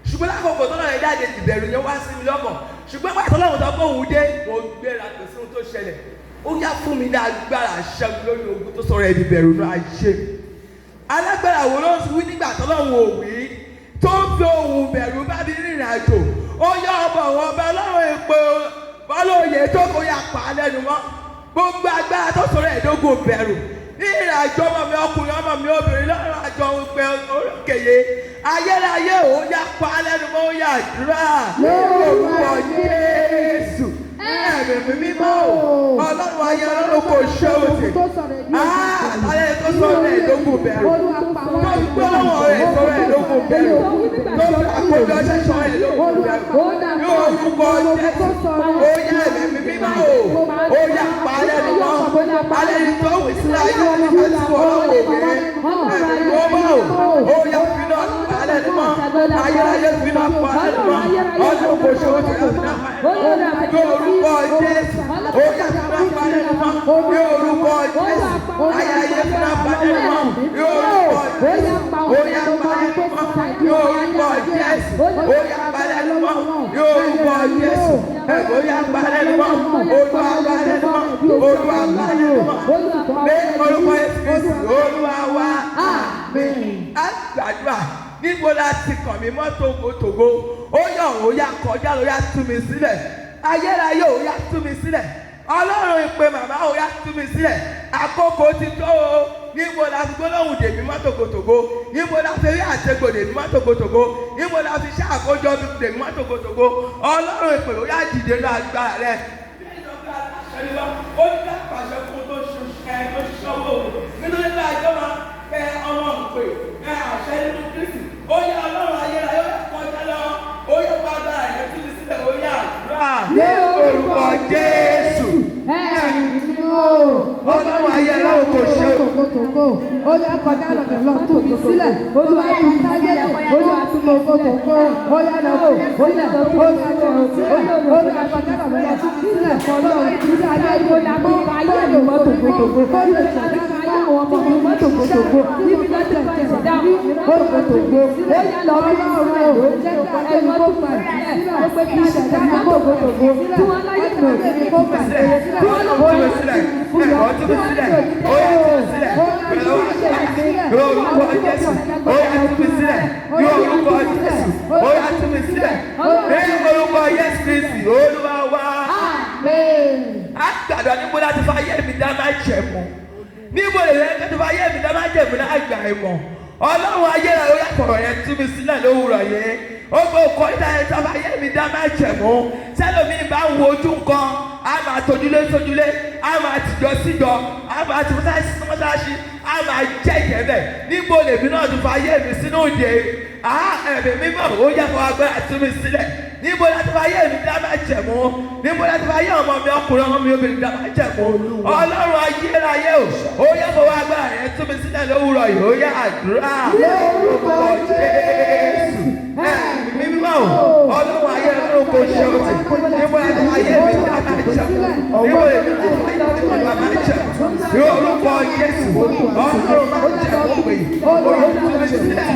ṣùgbọ́n lákòókò tó náà jáde ìbẹ̀rù yẹn wá sí mi lọ́kàn ṣùgbọ́n pàtó lọ́wọ́ tó kó òun dé mo gbéra pè sí ohun tó ṣẹlẹ̀ ó yá fún mi ní agbára ṣẹ́gun lórí ogun tó sọ̀rọ̀ ẹ̀mí ìbẹ̀rù náà ṣe alágbára wo ló ń wí nígbà tó lọ́wọ́ òwì tó ń fi ohun bẹ̀rù bá mi rìnrìn àjò ó yá ọba àwọn ọba ọlọ́run èpè bọ́lóye tó kó yá pa á lẹ́nu mọ́ gbogbo agbára tó sọ̀rọ̀ ẹ̀dógún bẹ̀rù ní ìrìn àjò ọmọ mi ọkùnrin ọmọ mi obìnrin lọ́rùn àjọ òpè orókèye ayérayé ò yá pa á lẹ́nu mọ́ ó yá àdúrà lórúkọ Jésù ẹ̀mí mímọ́ ọlọ́run ayé ọlọ́run kò ṣe òtì àlàyé tó sọ̀rọ̀ ẹ̀dógún bẹ̀rù tó gbọ́ ọ̀rẹ́ sọ̀rọ̀ ẹ̀dógún bẹ̀rù tó àkójọ ṣẹ̀ṣọ̀ ẹ̀dógún bẹ̀rù yóò orúkọ Jésù ó yá ẹ̀mí mímọ́ ó yá pa á lẹ́nu mọ́ alẹ́ tó wù sí ayé nígbà tí wọ́n lọ́wọ́ òwe ó yá fínà pa á lẹ́nu mọ́ ayérayé fínà pa á lẹ́nu mọ́ ọdún kò ṣe òtì yóò orúkọ Jésù ó yá fínà pa á lẹ́nu mọ́ yóò orúkọ Jésù ayérayé fínà pa á lẹ́nu mọ́ yóò orúkọ Jésù ó yá pa á lẹ́nu mọ́ yóò orúkọ Jésù ó yá pa á lẹ́nu mọ́ yóò orúkọ Jésù ó yá pa á lẹ́nu mọ́ Olúwa pa á lẹ́nu mọ́ Olúwa pa á lẹ́nu mọ́ bẹ́ẹ̀ orúkọ Jésù Olúwa wa àmín. a gbàdúrà níbo la ti kàn mí mọ́ tògótògó ó yọ̀ ó yá kọjá ló yá tú mi sílẹ̀ ayérayé ó yá tú mi sílẹ̀ ọlọ́run ìpè màmá ó yá tú mi sílẹ̀ àkókò ti tó o níbo la fi gbólóhùn dèmí mọ́ tògótògó níbo la fi rí àtẹ̀gbò dèmí mọ́ tògótògó níbo la fi ṣe àkójọ dèmí mọ́ tògótògó ọlọ́run ìpè ó yá dìde lọ agbára rẹ̀ ó ní ká pàṣẹ fún tó ṣọwọ́ nínú nígbà àjọ máa kẹ ọmọ ìpè kẹ àṣẹ nínú Kristi ó yá ọlọ́run ayérayé ó yá kọjá lọ ó yá padà ẹ̀yẹ tí mi sílẹ̀ ó yá àdúrà ní orúkọ Jésù ọlọ́run ayérayé kò ṣe ó yá kọjá lọ́dọ̀ lọ tú mi sílẹ̀ olúwa tú mi sílẹ̀ olúwa tú mi kókó ó yá lọ ó yá ó yá lọ olúwa kọjá lọ́dọ̀ lọ tú mi sílẹ̀ ọlọ́run tú mi ayé ló la mọ́ ayé ló mọ́ tòkótòkó ó yẹ ṣàdá ayé àwọn ọmọ mi mọ́ tòkótòkó níbi tó ti kọ́ ìṣẹ̀dá tòkótòkó ó yá lọ ọlọ́run ó jẹ́ ká ẹni kó fà sílẹ̀ ó pé kí ìṣẹ̀dá mọ́ tòkótòkó tí wọ́n láyé tó ẹni kó fà sílẹ̀ tí wọ́n lọ́wọ́ yẹ sílẹ̀ ẹ̀kọ́ tó fi sílẹ̀ ó yẹ tó fi sílẹ̀ pẹ̀lú yóò orúkọ Jésù ó yẹ tó fi sílẹ̀ yóò orúkọ Jésù ó yẹ tó fi sílẹ̀ ní orúkọ Jésù Kristi Olúwa wa. Àgbàdo níbo láti fa ayé mi dá máa jẹ mọ́ níbo lè rẹ́ kí tó fa ayé mi dá máa jẹ mọ́ náà gbà ẹ̀ mọ́ ọlọ́run ayé rẹ̀ ó yà kọ̀rọ̀ yẹn tú mi sílẹ̀ lówùrọ̀ yẹn ó gbọ́ ọkọ̀ ìta ẹ̀ tó fa ayé mi dá máa jẹ mọ́ sẹ́lómi bá ń wo ojú nǹkan a máa tójúlé sójúlé a máa tìjọ síjọ a máa ti mọ́sáàsì a máa jẹ́ ìjẹ́bẹ̀ níbo lèmi náà tún fa ayé mi sínú òde ẹ̀mí mímọ́ ó yẹ kó agbára tú mi sílẹ̀ níbo láti fa ayé mi dá máa jẹ̀ mọ́ níbo láti fa ayé ọmọ mi ọkùnrin ọmọ mi obìnrin dá máa jẹ̀ mọ́ ọlọ́run ayérayé ó yẹ kó agbára rẹ̀ tú mi sílẹ̀ lówùrọ̀ yìí ó yẹ àdúrà lórúkọ Jésù ẹ̀mí mímọ́ ọlọ́run ayérayé kò ṣe òtì níbo láti fa ayé mi dá máa jẹ̀ mọ́ níbo láti fa ayé mi dá máa jẹ̀ mọ́ lórúkọ Jésù ọlọ́run máa jẹ̀ mọ́ pé olúwa tú mi sílẹ̀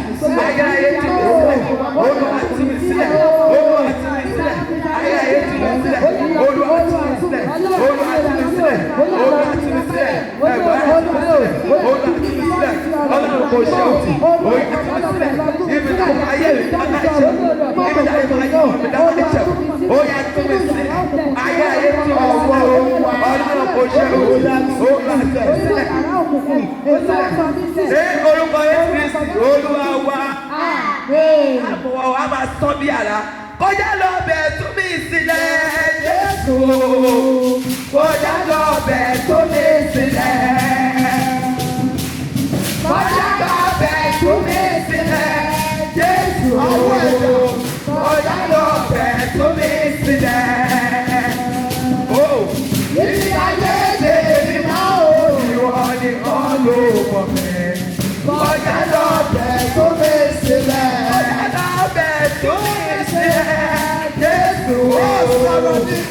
ayérayé tú mi sílẹ̀ olúwa tú mi sílẹ̀ olúwa tú mi sílẹ̀ ayérayé tú mi sílẹ̀ olúwa tú mi sílẹ̀ olúwa tú mi sílẹ̀ olúwa tú mi sílẹ̀ ẹ̀gbọ́n tú mi sílẹ̀ olúwa tú mi sílẹ̀ ọlọ́run kò ṣe òtì olúwa tú mi sílẹ̀ ibi tí ayé mi dá máa jẹ̀ ibi tí ayé mi dá máa jẹ̀ olúwa tú mi sílẹ̀ ayérayé tú mi sílẹ̀ ọlọ́run kò ṣe òtì olúwa tú mi sílẹ̀ ṣé orúkọ Jésù Kristi Olúwa wa àbọ̀wọ̀ wa máa sọ bí àrá kọjá lọ bẹ̀ tú mi sílẹ̀ Jésù kọjá lọ bẹ̀ tú mi sílẹ̀ kọjá lọ bẹ̀ tú mi sílẹ̀ Jésù kọjá lọ bẹ̀ tú mi sílẹ̀ ibi ayé lè rí máa ò ní wọ́n ní.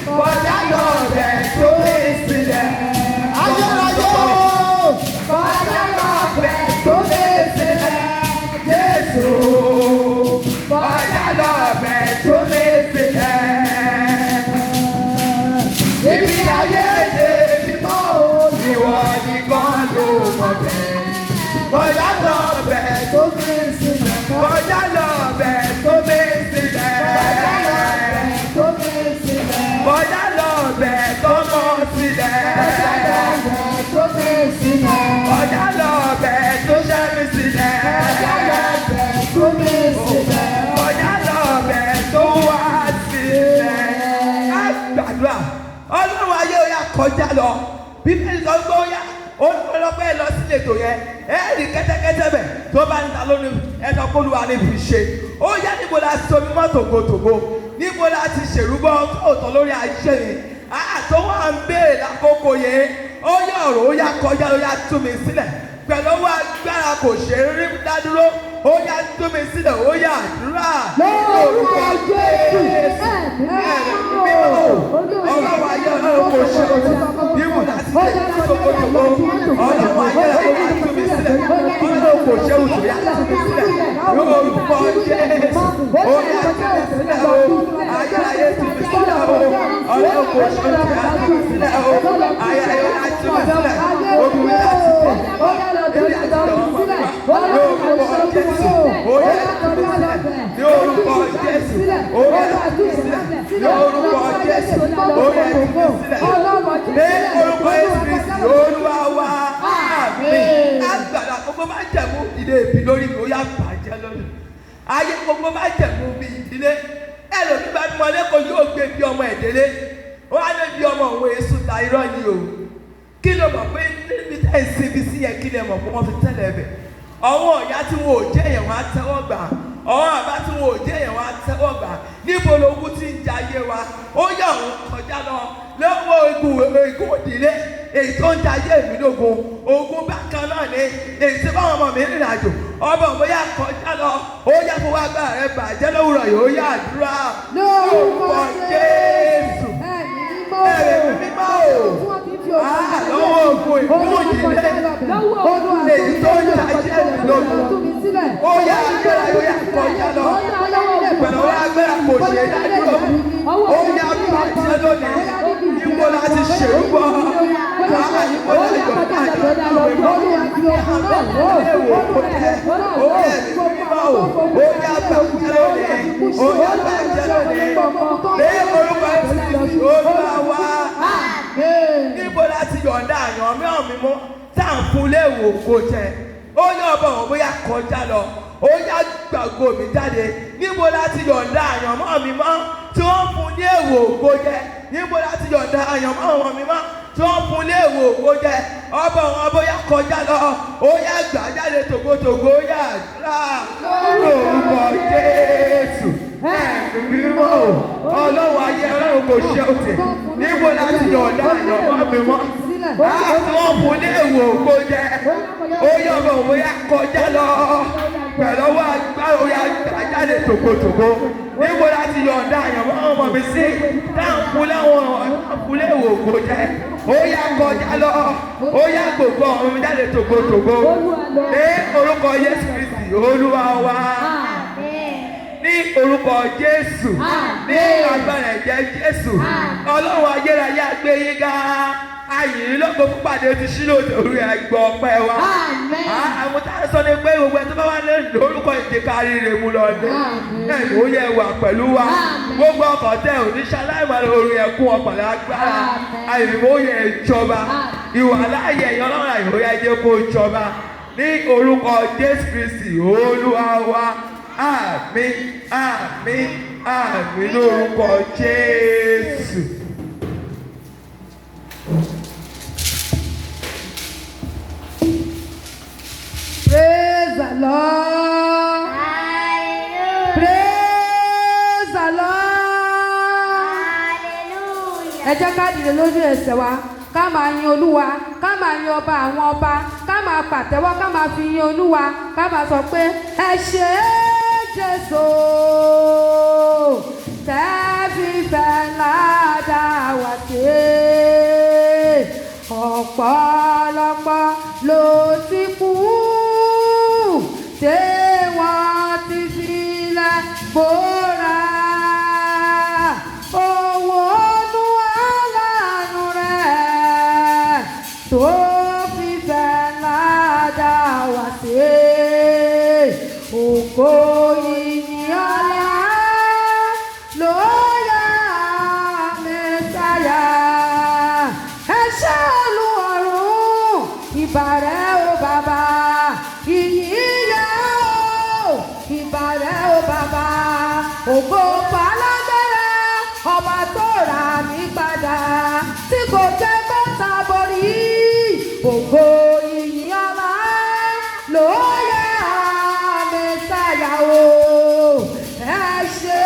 kọjá lọ bẹ̀ tó lè sílẹ̀. Ayérayé o, kọjá lọ bẹ̀ tó lè sílẹ̀. Jésù, kọjá lọ bẹ̀ tó lè sílẹ̀. Ibi ayé ṣe mímọ́ o, ìwọ nìkan ló mọ̀ bẹ́ẹ̀. Kọjá lọ bẹ̀ tó lè sílẹ̀. Kọjá lọ bẹ̀ tó lè sílẹ̀. Kọjá lọ bẹ̀ tó mọ̀ sílẹ̀. Kọjá lọ bẹ̀ tó ṣẹ́mi sílẹ̀. Kọjá lọ bẹ̀ tó wá sílẹ̀. Á gbàdúrà, Ọlọ́run ayé ó yá kọjá lọ. Bíbélì sọ pé ó yá olùkọ́lọ́pẹ́ lọ sí ètò yẹn ẹ̀ẹ́dì kẹ́tẹ́kẹ́tẹ́ bẹ̀ tó bá ń ta lónìí ẹ̀tọ́ kóluwa ní fi ṣe. Ó yá níbo la somi mọ́ tògótògó, níbo la ti ṣèrúbọ òótọ́ lórí ayé yẹn. Àtọwọ́ à ń béèrè lákòókò yẹn, ó yá ọ̀rọ̀ ó yá kọjá ó yá tú mi sílẹ̀. Pẹ̀lú owó agbára kò ṣe é rí dádúró, ó yá tú mi sílẹ̀, ó yá àdúrà. Lórúkọ Jésù. Ọlọ́run ayé ọlọ́run kò ṣe é níbo la ti ṣe é tògótògó. Ọlọ́run ayé ó yá tú mi sílẹ̀, ọlọ́run kò ṣe é òtò yá tú mi sílẹ̀. Lórúkọ Jésù, ó yá tú mi sílẹ̀ o. Ayé tú mi sílẹ̀ o. Ọlọ́run kò ṣe é òtò yá tú mi sílẹ̀ o. Ayé ó yá tú mi sílẹ̀. Ogun yá tú mi sílẹ̀. Ayé gbogbo máa jẹ̀mú bí ìdílé ẹlòmí bá mọ lẹ́kọ̀ọ́ yóò gbé bí ọmọ ẹ̀dẹ́lé wọ́n á lè bí ọmọ òun èso ta irọ́ ni o. Kí ló mọ̀ pé níbi tẹ́ ìsinmi sí yẹn kí lè mọ̀ pé wọ́n fi tẹ́lẹ̀ ẹ̀bẹ̀. Ọwọ́ ọ̀yá tí wọn ò jẹ́ èèyàn wọn á tẹ́wọ́ gbà. Ọwọ́ àbá tí wọn ò jẹ́ èèyàn wọn á tẹ́wọ́ gbà. Níbo lógún ti ń jayé wa? Ó yà òun kọjá lọ lọ́wọ́ igun òdìlé èyí tó ń jayé mi lógun. Ogun bákan náà ni èyí tí báwọn ọmọ mi rìnrìn àjò. Ọba òun yà kọjá lọ. Ó yà fún wa gbà rẹ bàjẹ́ lówùrọ̀ yìí. Ó yà àdúrà. Lórúkọ Jésù. Ẹ̀rẹ̀ mímọ́ o. Lọ́wọ́ ogun ìdílé èyí tó ń jayé mi lógun. Ó yà agbára yóò yà kọjá lọ. Pẹ̀lú agbára kò ṣe dájú. Ó yà bàjẹ́ lónìí. Níbo la ti ṣèrúbọ? Níbo la ti yọ̀ǹda àjọ ìwé mọ́? Ó yà mímọ́ o. Ó yà bàjẹ́ lónìí. Ó yà bàjẹ́ lónìí. Lé orúkọ ìsìn Olúwa wá. Níbo la ti yọ̀ǹda àyàn mìíràn mímọ́ tá à ń fún léèwò kò jẹ. Ó yọ ọba òun bóyá kọjá lọ. Ó yá gbàgbó mi jáde. Níbo la ti yọ̀ǹda àyàn mọ́ mi mọ́ tí wọ́n fún ní èèwò kò jẹ. Níbo la ti yọ̀ǹda àyàn mọ́ mi mọ́ tí wọ́n fún ní èèwò kò jẹ. Ọba òun bóyá kọjá lọ. Ó yá gbà jáde tògótògó yá àdúrà. Lórúkọ Jésù. Mímọ́ o, Ọlọ́run ayé Ọlọ́run kò ṣe òtì. Níbo la ti yọ̀ǹda àyàn mọ́ mi mọ́? Àti wọ́n fún ní èèwò kò jẹ. Ó yọ ọmọ òun yá kọjá lọ. Pẹ̀lú ọwọ́ agbára ó yá gbà jáde tògótògó. Níbo la ti yọ̀ǹda àyàn mọ́ ọmọ mi sí? Táwọn fún léèwò kò jẹ. Ó yá kọjá lọ. Ó yá gbogbo ọ̀run jáde tògótògó. Ní orúkọ Jésù Kristi Olúwa wa. Ní orúkọ Jésù. Ní agbára ẹ̀jẹ̀ Jésù. Ọlọ́run ayérayé gbé yín ga. Ayìnrín lóko fún pàdé ti ṣílò orí ẹgbẹ́ ọpẹ́ wa. Àwọn tá a sọ ni pé gbogbo ẹ̀ tó bá wà lórúkọ ìdíkárí rẹ̀ mú lọ dé. Ẹ̀mí ó yẹ wà pẹ̀lú wa. Gbogbo ọkọ̀ tẹ oníṣẹ́ aláìmọ̀ lórí ẹkún ọkọ̀ lágbára. Ayìnrín ó yẹ ìjọba. Ìwà láàyè ẹ̀yàn ọlọ́run àyè ó yẹ jẹ́ kó jọba. Ní orúkọ Jésù Kristi Olúwa wa. Àmín, àmín, àmín lórúkọ Jésù. Praise the Lord. Hallelujah. Praise the Lord. Hallelujah. Ẹ jẹ́ ká dìde lójú ẹsẹ̀ wa, ká máa yin Olúwa, ká máa yin ọba àwọn ọba, ká máa pàtẹ́wọ́, ká máa fi yin Olúwa, ká máa sọ pé ẹ ṣé Jésù, tẹ́ fífẹ́ ládàá gbóra owó nú aláàánú rẹ̀ tó fi fẹ́ ládà wá sí ògo ìyìn ọlá ló yá Mẹ́sáyà. Ẹ ṣé Olúwarun ìbà rẹ̀ o bàbá, ìyìn yá o ìbà rẹ̀ o bàbá, ògo falágbára ọba tó rà mí padà tí kò jẹ́ kó táborí, ògo ìyìn ọlá ló yá Mẹ́sáyà o. Ẹ ṣé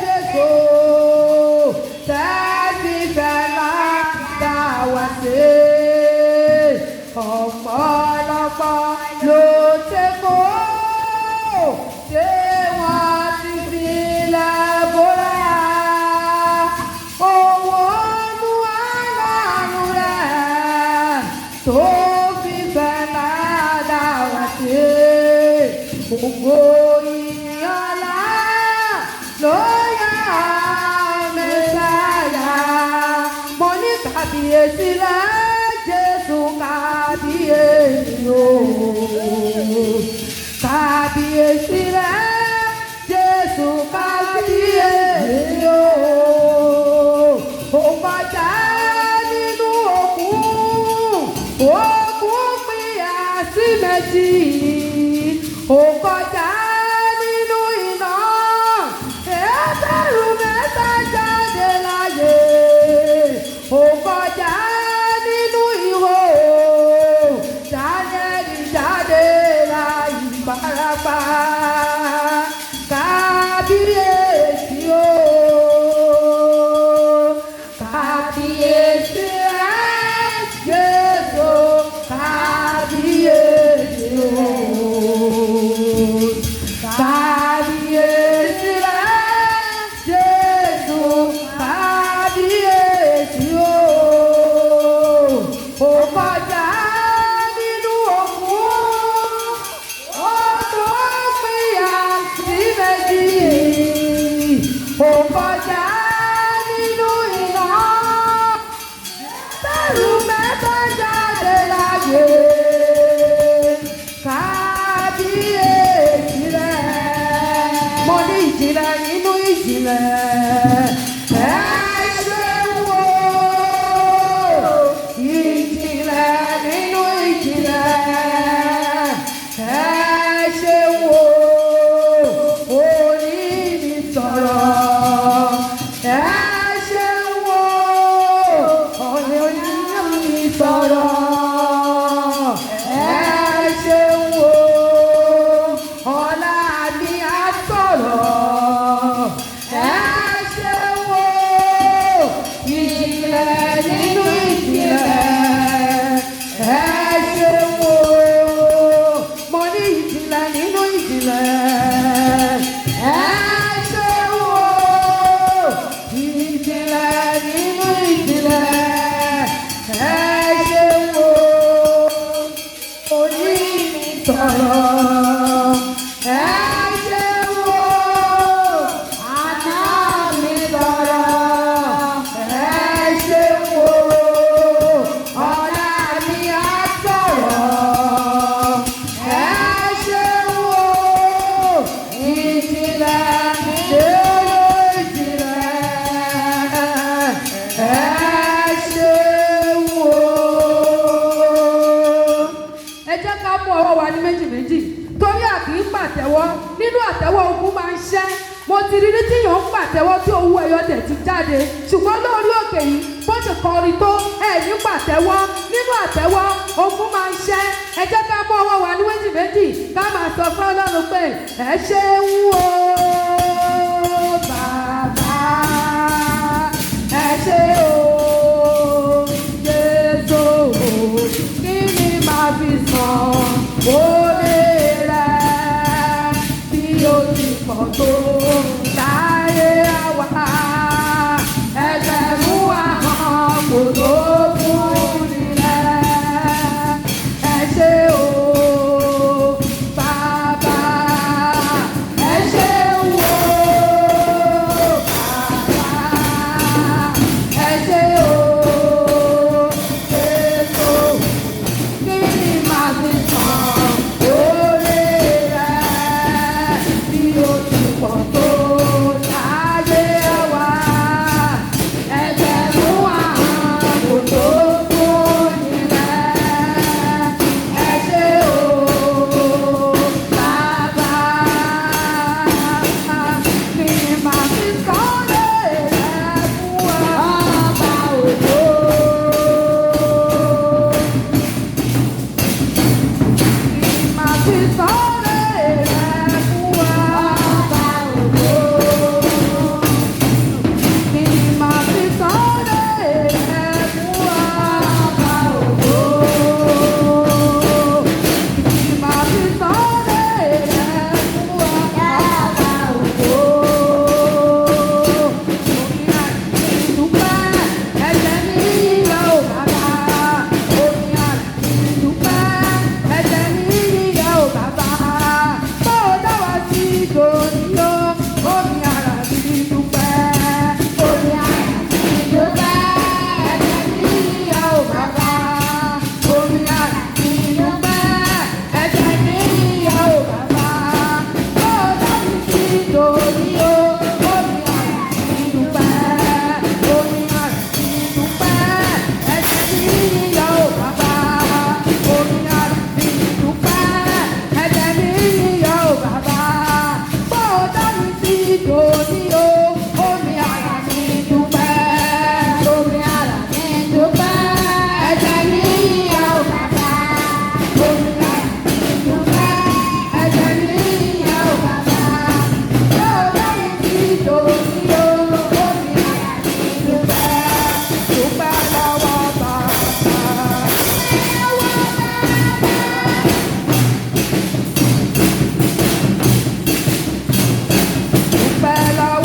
Jésù tẹ́bí fẹ́ ládà wá sí ọ̀pọ̀lọpọ̀ ló ṣe kó ṣé wọ́n ti fi lẹ́bùrà owó nú aláàánú rẹ̀ tó fi fẹ́ ládà wá sí ògo ìyìn ọlá ló yá Mẹ́sáyà. Mo ní kábíyèsí rẹ̀ Jésù, kábíyèsí o, kábíyèsí rẹ̀ Jésù, kábíyèsí o. Ó kọjá nínú òkun, òkun pínyà sí méjì, ó kọjá nínú iná, ẹgbẹ̀rún mẹ́ta jáde láyé, ó kọjá nínú ihò, Dáníẹ́lì jáde láì farapa. Kábíyèsí o, kábíyèsí rẹ̀ Jésù, kábíyèsí o, kábíyèsí rẹ̀ Jésù, kábíyèsí o. Ó kọjá nínú òkun, ó tó pínyà sí méjì, ó kọjá nínú iná, ẹgbẹ̀rún mẹ́ta jáde láyé. Kábíyèsí rẹ̀. Mo ní ìjìnlẹ̀ nínú ìjìnlẹ̀. Ẹ ṣeun o, ìjìnlẹ̀ nínú ìjìnlẹ̀. Ẹ ṣeun o, orí mi sọ̀rọ̀. Ẹ ṣeun o, orí mi sọ̀rọ̀. Ẹ ṣeun o, ọlá mi á sọ̀rọ̀. Ẹ ṣeun o, ìjìnlẹ̀ nínú ìjìnlẹ̀. Ẹ ṣeun o, mo ní ìjìnlẹ̀ nínú ìjìnlẹ̀. Ẹ ṣeun o, ìjìnlẹ̀ nínú ìjìnlẹ̀. Ẹ ṣeun o, orí mi sọ̀rọ̀. Ẹ ṣeun o, àná mi sọ̀rọ̀. Ẹ ṣeun o, ọ̀la mi á sọ̀rọ̀. Ẹ ṣeun o, ìjìnlẹ̀ nínú ìjìnlẹ̀. Ẹ ṣeun o. Ẹ jẹ́ ká mú ọwọ́ wa ní méjì méjì torí a kì í pàtẹ́wọ́, nínú àtẹ́wọ́ ogun máa ń ṣẹ́. Mo ti rí ní tíyàn ń pàtẹ́wọ́ tí owó ẹyọ dẹ̀ ti jáde, ṣùgbọ́n lórí òkè yìí bó ti kọrin tó ẹ̀ ní pàtẹ́wọ́, nínú àtẹ́wọ́ ogun máa ń ṣẹ́. Ẹ jẹ́ ká mú ọwọ́ wa ní méjì méjì ká máa sọ fún Ọlọ́run pé ẹ ṣeun o bàbá, ẹ ṣé o Jésù, kí ni màá fi san oore rẹ̀ bí ó ti pọ̀ tó láyé àwa. Ẹgbẹ̀rún ahọ́n kò tó fún nílẹ̀. Ẹ ṣé o bàbá, ẹ ṣé tòní o, omi ara mi dúpẹ́, omi ara mi dúpẹ́, ẹ̀jẹ̀ ní ìyá ò bàbá, omi ara mi dúpẹ́, ẹ̀jẹ̀ ní ìyá ò bàbá, yóò lórí ti tòní o, omi ara mi dúpẹ́, dúpẹ́ lọ́wọ́ bàbá. Dúpẹ́ lọ́wọ́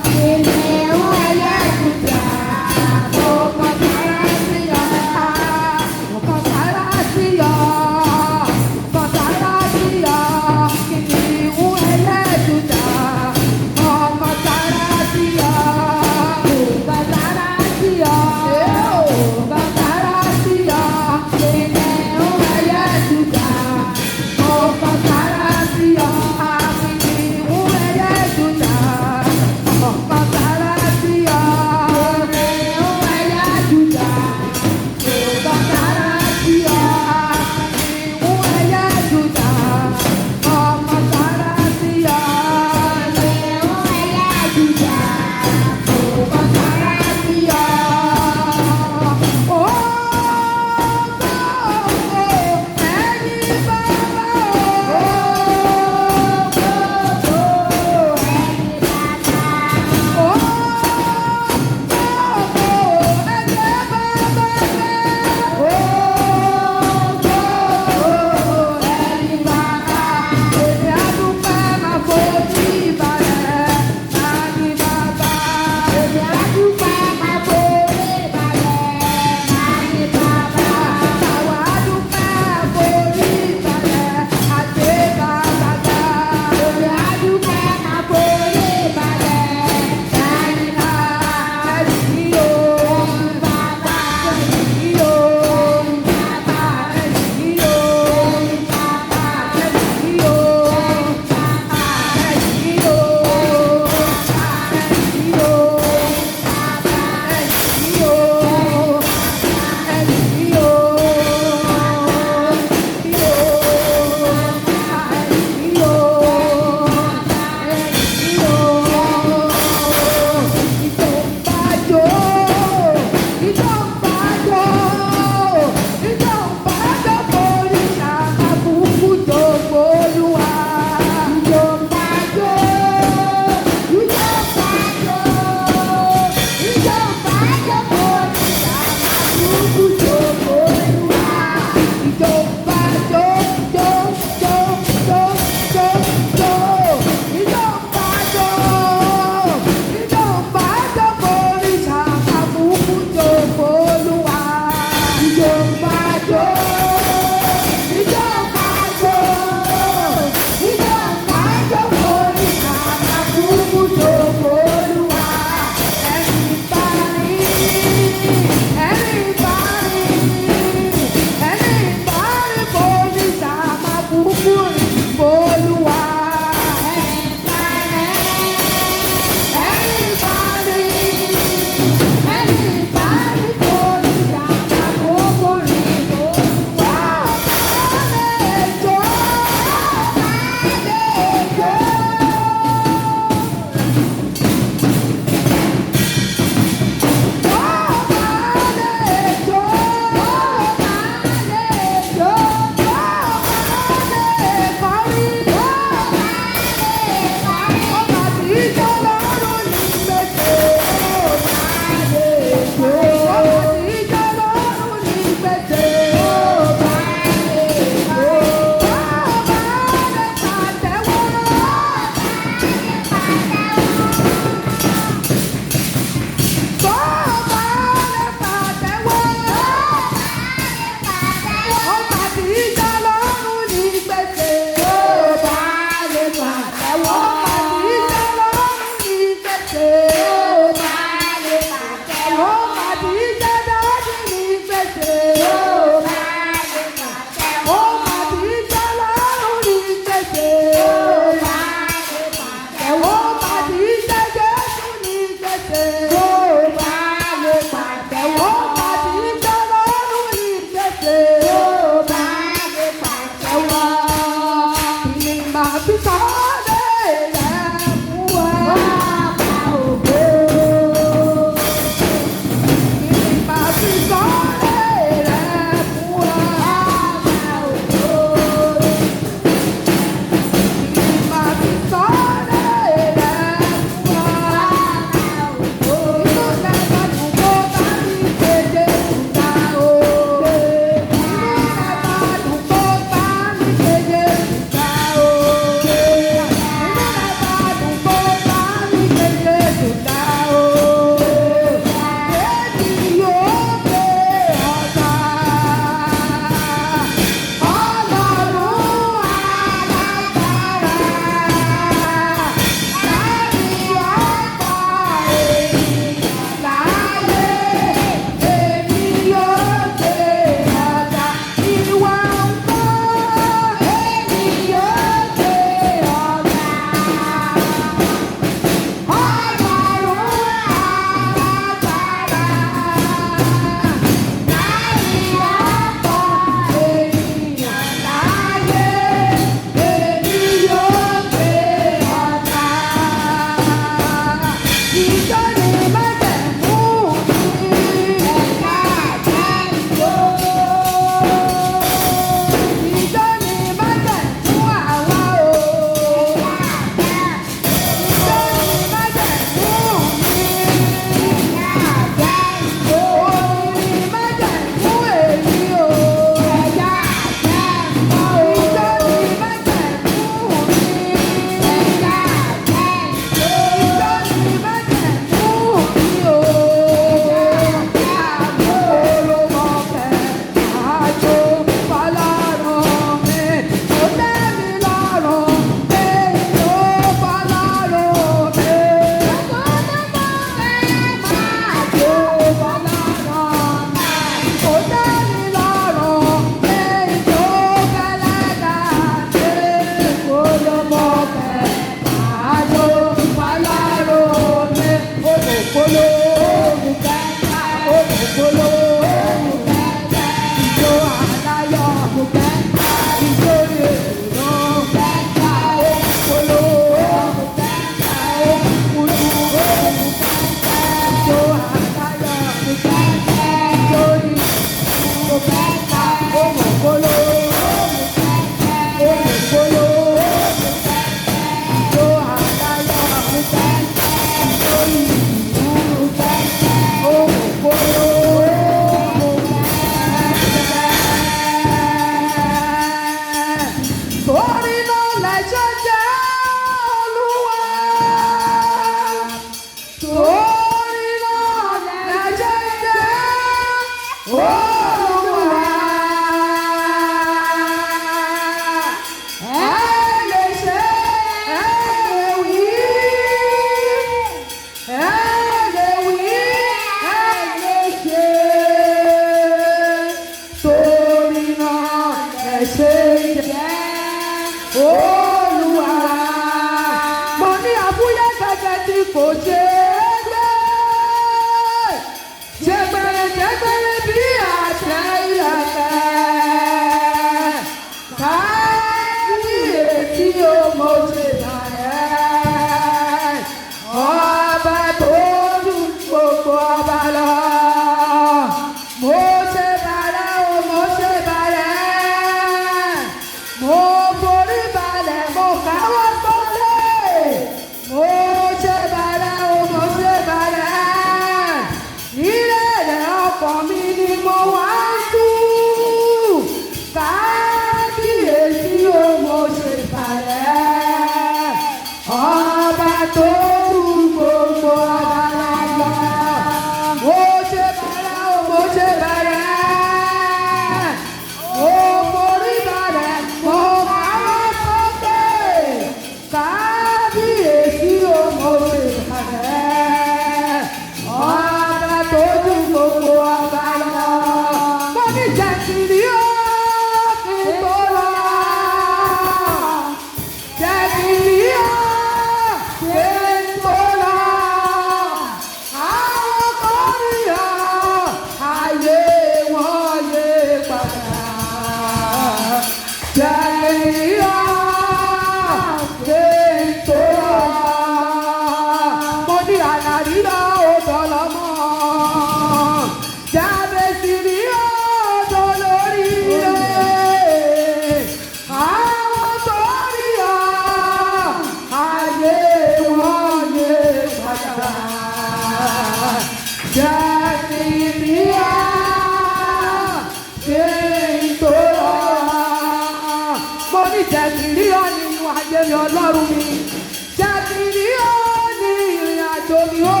àjò ni ó.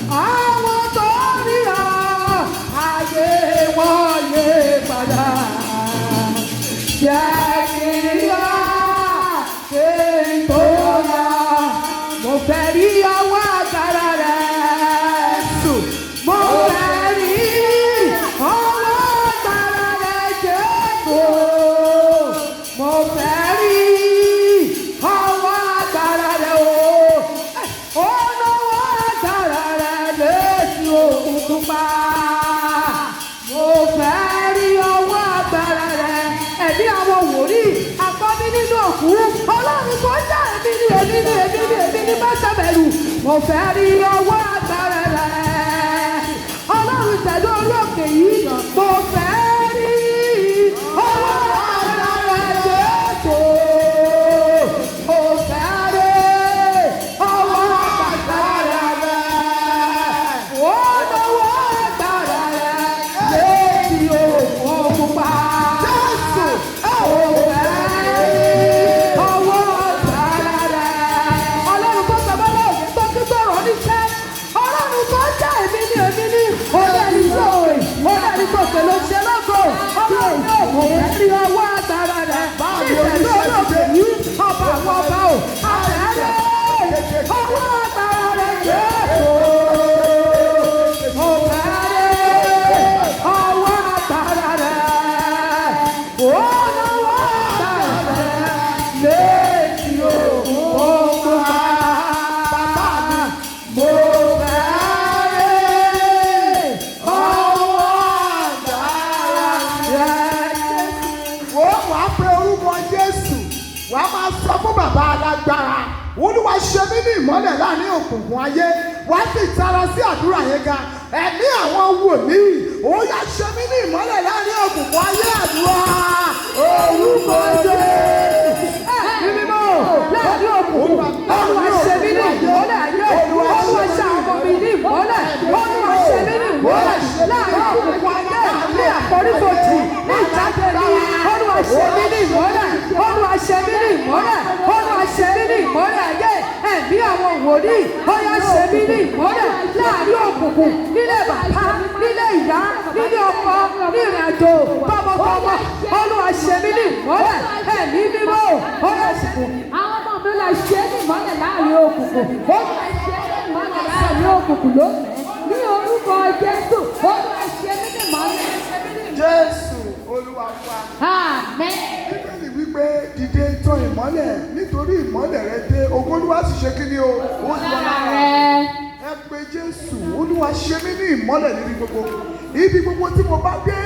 Àwọn tó ríra ayé wọn yé padà. Jẹ́ kí n yá kí n tó yá. Mo fẹ́ rí ọwọ́ agbára rẹ̀. Mo fẹ́ rí ọwọ́ agbára rẹ̀ Jésù. Mo fẹ́ rí ọwọ́ agbára rẹ̀ o. Olówó agbára rẹ̀ létí òkun pupa. Mo fẹ́ rí ọwọ́ agbára rẹ̀. Ẹ̀mí àwọn wòlíì àkọ́bí nínú òkú. Ọlọ́run tó jà èmi ni má ṣàbẹ̀rù. Mo fẹ́ rí ọwọ́ agbára rẹ̀. Ọlọ́run tẹ̀lé orí òkè yìí. Mo fẹ́ rí ọwọ́ agbára rẹ̀ Jésù. Mo fẹ́ rí ọwọ́ agbára rẹ̀. Olówó agbára rẹ̀ létí òkun pupa. Jésù. Mo fẹ́ rí ọwọ́ agbára rẹ̀. Ọlọ́run tó sọ bọ́lá òkè tó kí sọ̀rọ̀ níṣẹ́. Ọlọ́run tó jà èmi ni. Olórí tó kèlò ṣe lọ́gọ̀. Ọlọ́run yóò mo fẹ́ rí ọwọ́ agbára rẹ̀. Ìṣẹ̀lú olóògbé yìí ọba àwọn ọba o. Àbẹ̀rẹ̀ ọwọ́ agbára rẹ̀ Jésù. Mo fẹ́ rí ọwọ́ agbára rẹ̀. Olówó agbára rẹ̀ létí òkun pupa. Mo fẹ́ rí ọwọ́ agbára rẹ̀. Wo wà á pe orúkọ Jésù, wà á máa sọ fún bàbá alágbára. Olúwa ṣe mí ní ìmọ́lẹ̀ láàrin òkùnkùn ayé. Wà á sì tara sí àdúrà yẹn ga. Ẹ̀mí àwọn wòlíì, ó yá ṣe mí ní ìmọ́lẹ̀ láàrin òkùnkùn ayé àdúrà. Orúkọ Jésù. Ẹ̀mí mímọ́ láàrin òkùnkùn. Olúwa ṣe mí ní ìmọ́lẹ̀ ayé. Olúwa ṣe àwọn mi ní ìmọ́lẹ̀. Olúwa ṣe mí ní ìmọ́lẹ̀ láàrin òkùnkùn ayé. Ní àforífojì, ní ìjáde ní. Olúwa ṣe mí ní ìmọ́lẹ̀. Olúwa ṣe mí ní ìmọ́lẹ̀. Olúwa ṣe mí ní ìmọ́lẹ̀ ayé. Ẹ̀mí àwọn wòlíì, ó yá ṣe mí ní ìmọ́lẹ̀ láàrin òkùnkùn. Nílé bàbá, nílé ìyá, nílé ọkọ, ní ìrìnàjò, tọmọtọmọ. Olúwa ṣe mí ní ìmọ́lẹ̀. Ẹ̀mí mímọ́, ó yá ṣe mí. Àwọn ọmọ mi lọ ṣe ní ìmọ́lẹ̀ láàrin òkùnkùn. Ó lọ ṣe ní ìmọ́lẹ̀ láàrin òkùnkùn lónìí. Ní orúkọ Jésù, ó lọ ṣe ní ìmọ́lẹ̀. Jésù Olúwa wa. Àmín. Bíbélì wípé dìde tàn ìmọ́lẹ̀ nítorí ìmọ́lẹ̀ rẹ dé. Ògo Olúwa sì ṣe kí ni o? Ó ń bọ̀ lára. Ẹ pe Jésù, Olúwa ṣe mí ní ìmọ́lẹ̀ níbi gbogbo. Ibi gbogbo tí mo bá dé,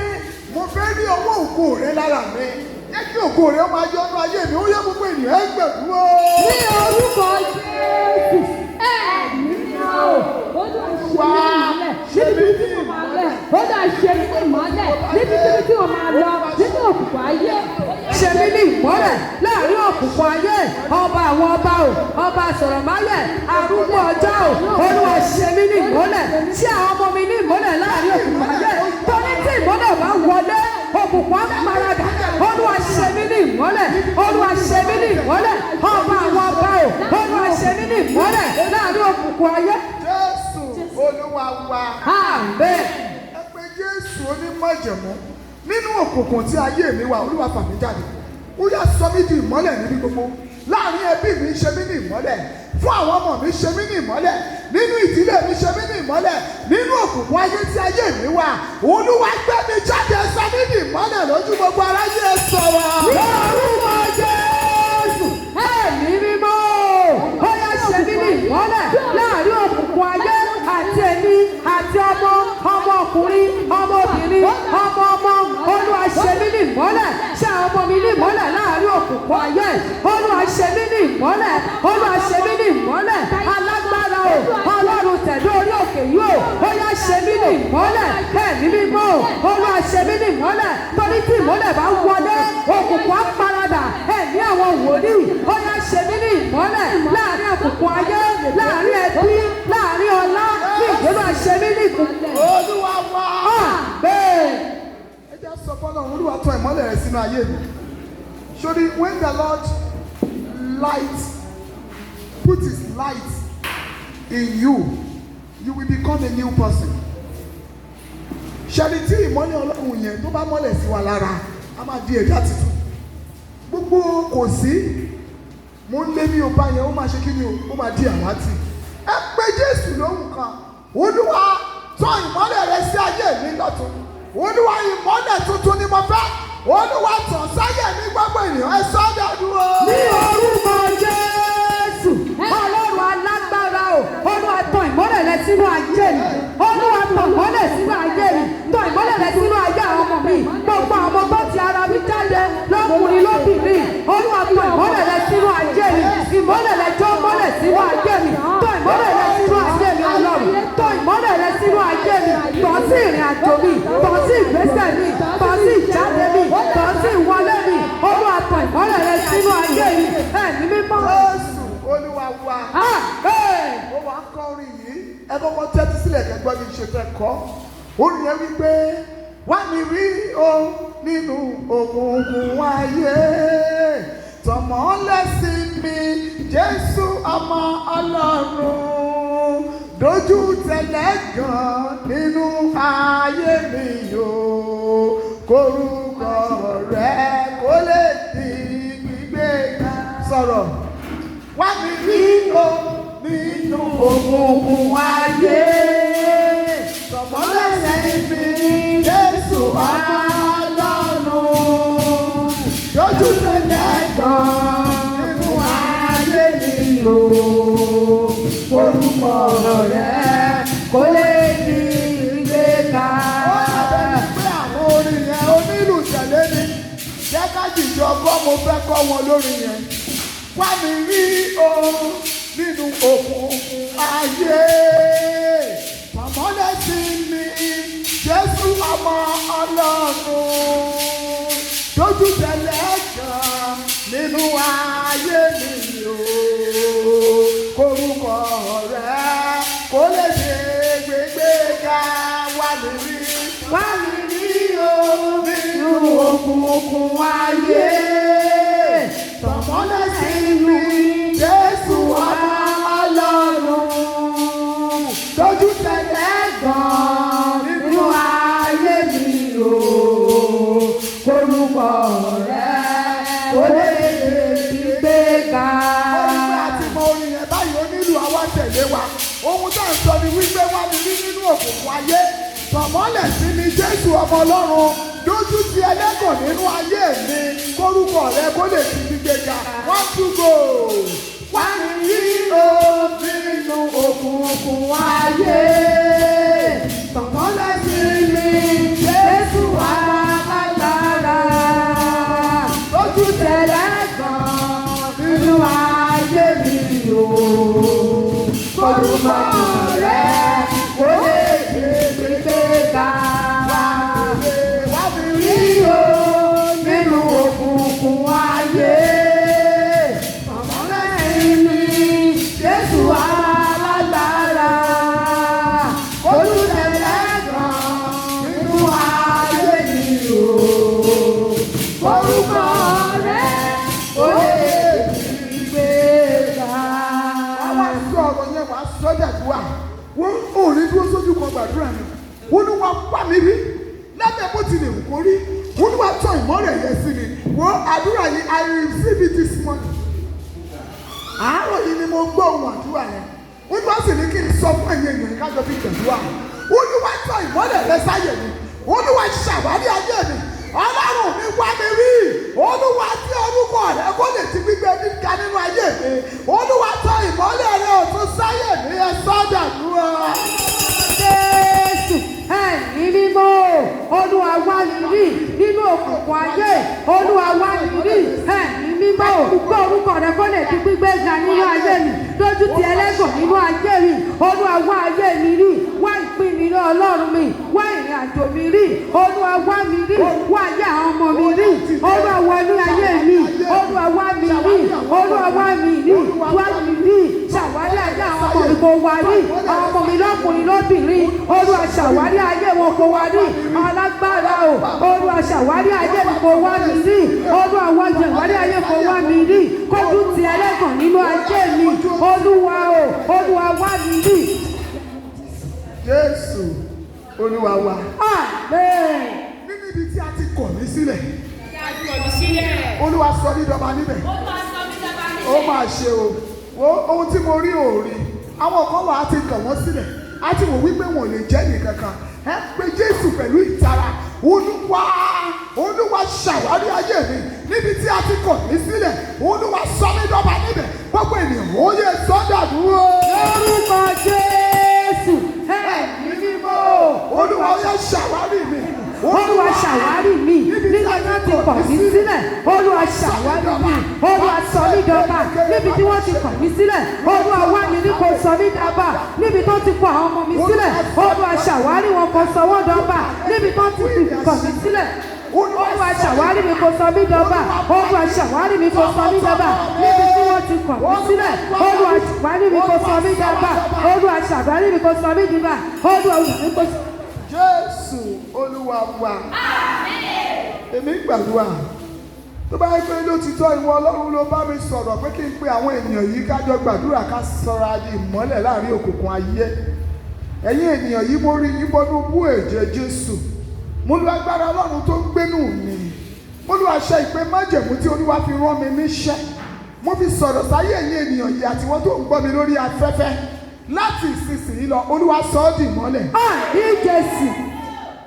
mo fẹ́ rí ọwọ́ ògo rẹ lára mi. Jẹ́ kí ògo rẹ máa yọ ọ́nú ayé mi. Ó yẹ gbogbo ènìyàn ẹ gbẹ̀dúró. Ní orúkọ Jésù, ẹ̀mí náà, ó lọ ṣe ní ìmọ́lẹ̀. Níbi tí mo máa lẹ̀, ó lọ ṣe ní ìmọ́lẹ̀. Níbi tí mo máa lọ, nínú òkùnkùn ayé. Ṣe mí ní ìmọ́lẹ̀ láàrin òkùnkùn ayé. Ọba àwọn ọba o, ọba sọ̀rọ̀máyẹ̀, arúgbó ọjọ́ o. Olúwa ṣe mí ní ìmọ́lẹ̀. Ṣé àwọn ọmọ mi ní ìmọ́lẹ̀ láàrin òkùnkùn ayé? Torí tí ìmọ́lẹ̀ bá wọlé, òkùnkùn á paradà. Olúwa ṣe mí ní ìmọ́lẹ̀. Olúwa ṣe mí ní ìmọ́lẹ̀. Ọba àwọn ọba o. Olúwa ṣe mí ní ìmọ́lẹ̀ láàrin òkùnkùn ayé. Jésù Olúwa wa. Àmín. Ẹ pe Jésù onímọ̀jẹ̀mú. Nínú òkùnkùn tí ayé mi wà, Olúwa fà mí jáde. Ó yá sọ mí di ìmọ́lẹ̀ níbi gbogbo. Láàrin ẹbí mi ṣe mí ní ìmọ́lẹ̀. Fún àwọn ọmọ mi ṣe mí ní ìmọ́lẹ̀. Nínú ìdílé mi ṣe mí ní ìmọ́lẹ̀. Nínú òkùnkùn ayé tí ayé mi wà, Olúwa gbé mi jáde sọ mí ní ìmọ́lẹ̀ lójú gbogbo aráyé sọ̀rọ̀. Lórúkọ Jésù, ẹ̀mí mímọ́, ó yá ṣe mí ní ìmọ́lẹ̀ láàrin òkùnkùn ayé àti èmi àti ọmọ ọkùnrin, ọmọ obìnrin, ọmọ. Olúwa ṣe mí ní ìmọ́lẹ̀. Ṣé àwọn ọmọ mi ní ìmọ́lẹ̀ láàrin òkùnkùn ayé? Olúwa ṣe mí ní ìmọ́lẹ̀. Olúwa ṣe mí ní ìmọ́lẹ̀. Alágbára o, Ọlọ́run tẹ̀lé orí òkè yìí o. Ó yá ṣe mí ní ìmọ́lẹ̀. Ẹ̀mí mímọ́ o, Olúwa ṣe mí ní ìmọ́lẹ̀. Torí tí ìmọ́lẹ̀ bá wọlé, òkùnkùn á paradà. Ẹ̀mí àwọn wòlíì, ó yá ṣe mí ní ìmọ́lẹ̀ láàrin òkùnkùn ayé, láàrin ẹbí, láàrin ọlá. Ní ìgbélú àṣẹ mí ní ìmọ́lẹ̀. Olúwa wa. Bẹ́ẹ̀. Ẹ jẹ́ sọ fọ́nà Olúwa tàn ìmọ́lẹ̀ rẹ̀ sínú ayé mi. Surely when the Lord put his light in you will become a new person. Ṣẹ́ni tí ìmọ́lẹ̀ Ọlọ́run yẹn tó bá mọ́lẹ̀ sí wa lára, a máa di ẹ̀dá tuntun. Gbogbo kò sí, mo ń lé ní ọba yẹn, ó máa ṣe kí ni o, ó máa di àwátì. Ẹ pé Jésù lóhùn kan, Olúwa tọ́ ìmọ́lẹ̀ rẹ sí ayé mi lọ́tun. Olúwa ìmọ́lẹ̀ tuntun ni mo fẹ́. Olúwa tàn sáyé mi gbogbo ènìyàn, ẹ sọ dàdúró. Ní orúkọ Jésù, Ọlọ́run alágbára o, Olúwa tàn ìmọ́lẹ̀ rẹ sínú ayé mi. Olúwa tàn ìmọ́lẹ̀ sínú ayé mi. Tàn ìmọ́lẹ̀ rẹ sínú ayé àwọn ọmọ mi. Gbogbo àwọn ọmọ tó ti ara mi jáde lọ́kùnrin lóbìnrin. Olúwa tàn ìmọ́lẹ̀ rẹ sínú ayé mi. Ìmọ́lẹ̀ rẹ jó mọ́lẹ̀ sínú ayé mi. Tàn ìmọ́lẹ̀ rẹ sínú ayé mi Ọlọ́run. Tàn ìmọ́lẹ̀ rẹ sínú ayé mi. Tàn sí ìrìn àjò mi. Tàn sí ìgbésẹ̀ mi. Tàn sí ìjáde mi. Tàn sí ìwọlé mi. Olúwa tàn ìmọ́lẹ̀ rẹ sínú ayé mi. Ẹ̀mí mímọ́. Jésù Olúwa wa. Ó wá kọ́ orin yìí. Ẹ kọ́kọ́ tẹ́tí sílẹ̀ kẹ́gbọ́n mi ṣe fẹ́ kọ́. Orin yẹn wípé wá mi rí o nínú òkùnkùn ayé. Tọ̀mọ́lẹ̀ sí mi Jésù ọmọ Ọlọ́run. Dojú tẹ̀lẹ̀ gan nínú ayé mi yóò. Korúkọ rẹ̀ kó lè di gbígbé sọ̀rọ̀. Wá mi rí o nínú òkùnkùn ayé. Tọ̀mọ́lẹ̀ sí mi Jésù ọmọ Ọlọ́run. Dojú tẹ̀lẹ̀ gan nínú ayé mi yóò. Korúkọ rẹ̀ kó lè di gbígbé ká. Orin yẹn onílù tẹ̀lé ni jẹ́ ká jìjọ kọ́ mo fẹ́ kọ́ wọn lórí yẹn. Wá mi rí o nínú òkùnkùn ayé. Tọ̀mọ́lẹ̀ sí mi Jésù ọmọ Ọlọ́run. Dojú tẹ̀lẹ̀ gan nínú ayé mi o. Korúkọ rẹ̀ kó lè ṣe gbégbé ká. Wá mi rí. Wá mi rí o nínú òkùnkùn ayé. Tọ̀mọ́lẹ̀ sí mi Jésù ọmọ Ọlọ́run. Dojú tẹ̀lẹ̀ gan nínú ayé mi o. Korúkọ rẹ̀ kó lè ṣe gbígbé ga. Orin àti mọ orin yẹn báyìí ó nílò àwa tẹ̀lé wa. Ohun tá à ń sọ ni wípé wá mi rí nínú òkùnkùn ayé. Tọ̀mọ́lẹ̀ sí mi Jésù ọmọ Ọlọ́run. Dojú ti ẹlẹ́gàn nínú ayé mi. Korúkọ rẹ kó lè fi gbígbé ga. One two go. Wá mi rí o nínú òkùnkùn ayé. Tọ̀mọ́lẹ̀ sí mi Jésù alágbára. Dojú ti ẹlẹ́gàn nínú ayé mi o. Korúkọ rẹ kó lè fi gbígbé ga. Wá mi rí o nínú òkùnkùn ayé. Tọ̀mọ́lẹ̀ sí mi Jésù alágbára. Dojú ti ẹlẹ́gàn nínú ayé mi o. Korúkọ rẹ kó lè fi gbígbé ga. Àwọn sọ̀rọ̀ yẹn wàá sọ́jà tó wà. Wọ́n ò ní dúró sójú kan gbàdúrà ni. Olúwa wá mi rí lábẹ́ bó ti lè wù kó rí. Olúwa tàn ìmọ́lẹ̀ yẹn sí mi. Wo àdúrà yìí I receive it this morning. Àárọ̀ yìí ni mo gbọ́ ohun àdúrà yẹn. Olúwa sì ní kí n sọ fún ẹ̀yin ènìyàn kájọ fi gbẹ̀dúrà. Olúwa tàn ìmọ́lẹ̀ rẹ sáyé mi. Olúwa ṣàwárí ayé mi. Ọlọ́run mi wá mi rí. Olúwa tí orúkọ rẹ kó lè ti gbígbé gíga nínú ayé mi. Olúwa tàn ìmọ́lẹ̀ rẹ ọ̀tún sáyé mi. Ẹ sọ́jà dúró. Jésù ẹ̀mí mímọ́. Olúwa wá mi rí nínú òkùnkùn ayé. Olúwa wá mi rí ẹ̀mí mímọ́. Gbọ́ orúkọ rẹ kó lè di gbígbé ga nínú ayé mi. Dojú ti ẹlẹ́gàn nínú ayé mi. Olúwa wá ayé mi rí. Wá ìpín mi ní Ọlọ́run mi. Wá ìrìn àjò mi rí. Olúwa wá mi rí. Wá ayé àwọn ọmọ mi rí. Olúwa wá ní ayé mi. Olúwa wá mi rí. Olúwa wá mi rí. Wá mi rí. Ṣàwárí ayé àwọn ọmọ mi kò wá rí, àwọn ọmọ mi lọ́kùnrin lóbìnrin, Olúwa ṣàwárí ayé wọn kò wá rí, alágbára o, Olúwa ṣàwárí ayé mi kò wá mi rí, Olúwa wá ṣàwárí ayé kò wá mi rí, kójú ti ẹlẹ́gàn nínú ayé mi, Olúwa o, Olúwa wá mi rí. Jésù Olúwa wa. Àmín. Nínú ibi tí a ti kọ̀ mí sílẹ̀. Olúwa sọ mí dọba níbẹ̀. Ó máa ṣe o. Ohun tí mo rí ò rí. Àwọn kan wà á ti kàn wọ́n sílẹ̀. A ti wò wípé wọn ò lè jẹ́ nìkankan. Ẹ pé Jésù pẹ̀lú ìtara. Olúwa ṣàwárí ayé mi. Níbi tí a ti kọ̀ mí sílẹ̀. Olúwa sọ mí dọba níbẹ̀. Gbogbo ènìyàn ó yẹ sọ́dà dúró. Lórúkọ Jésù. Ẹ̀mí mímọ́. Olúwa ó yẹ ṣàwárí mi. Olúwa ṣàwárí mi. Nígbà tí wọ́n ti kọ̀ mí sílẹ̀. Olúwa ṣàwárí mi. Olúwa sọ mí dọba. Níbi tí wọ́n ti kọ̀ mí sílẹ̀. Olúwa wá mi ní kò sọ mí dọba. Níbi tó ti kọ̀ àwọn ọmọ mi sílẹ̀. Olúwa ṣàwárí wọn kò sọ wọ́n dọba. Níbi tó ti kọ̀ mí sílẹ̀. Olúwa ṣàwárí mi kò sọ mí dọba. Olúwa ṣàwárí mi kò sọ mí dọba. Níbi tí wọ́n ti kọ̀ mí sílẹ̀. Olúwa ṣàwárí mi kò sọ mí dọba. Olúwa ṣàwárí mi kò sọ mí dọba. Olúwa ṣàwárí mi kò sọ. Jésù Olúwa wa. Èmi gbàdúrà tó bá yẹ pé lótìtọ́ ìwọ Ọlọ́run ló bá mi sọ̀rọ̀ pé kí n pe àwọn ènìyàn yìí kájọ gbàdúrà ká sọra di ìmọ́lẹ̀ láàrin òkùnkùn ayé. Ẹ̀yin ènìyàn yìí mo rí yín bọ́dún bú ẹ̀jẹ̀ Jésù. Mo lu agbára Ọlọ́run tó ń gbénú mi. Mo lu àṣẹ ìpè májẹ̀mú tí Olúwa fi rán mi níṣẹ́. Mo fi sọ̀rọ̀ sáyé ẹ̀yin ènìyàn yìí àti wọ́n tó ń gbọ́ mi lórí afẹ́fẹ́. Láti ìsinsìnyí lọ Olúwa sọ ọ́ di ìmọ́lẹ̀. Àmín Jésù.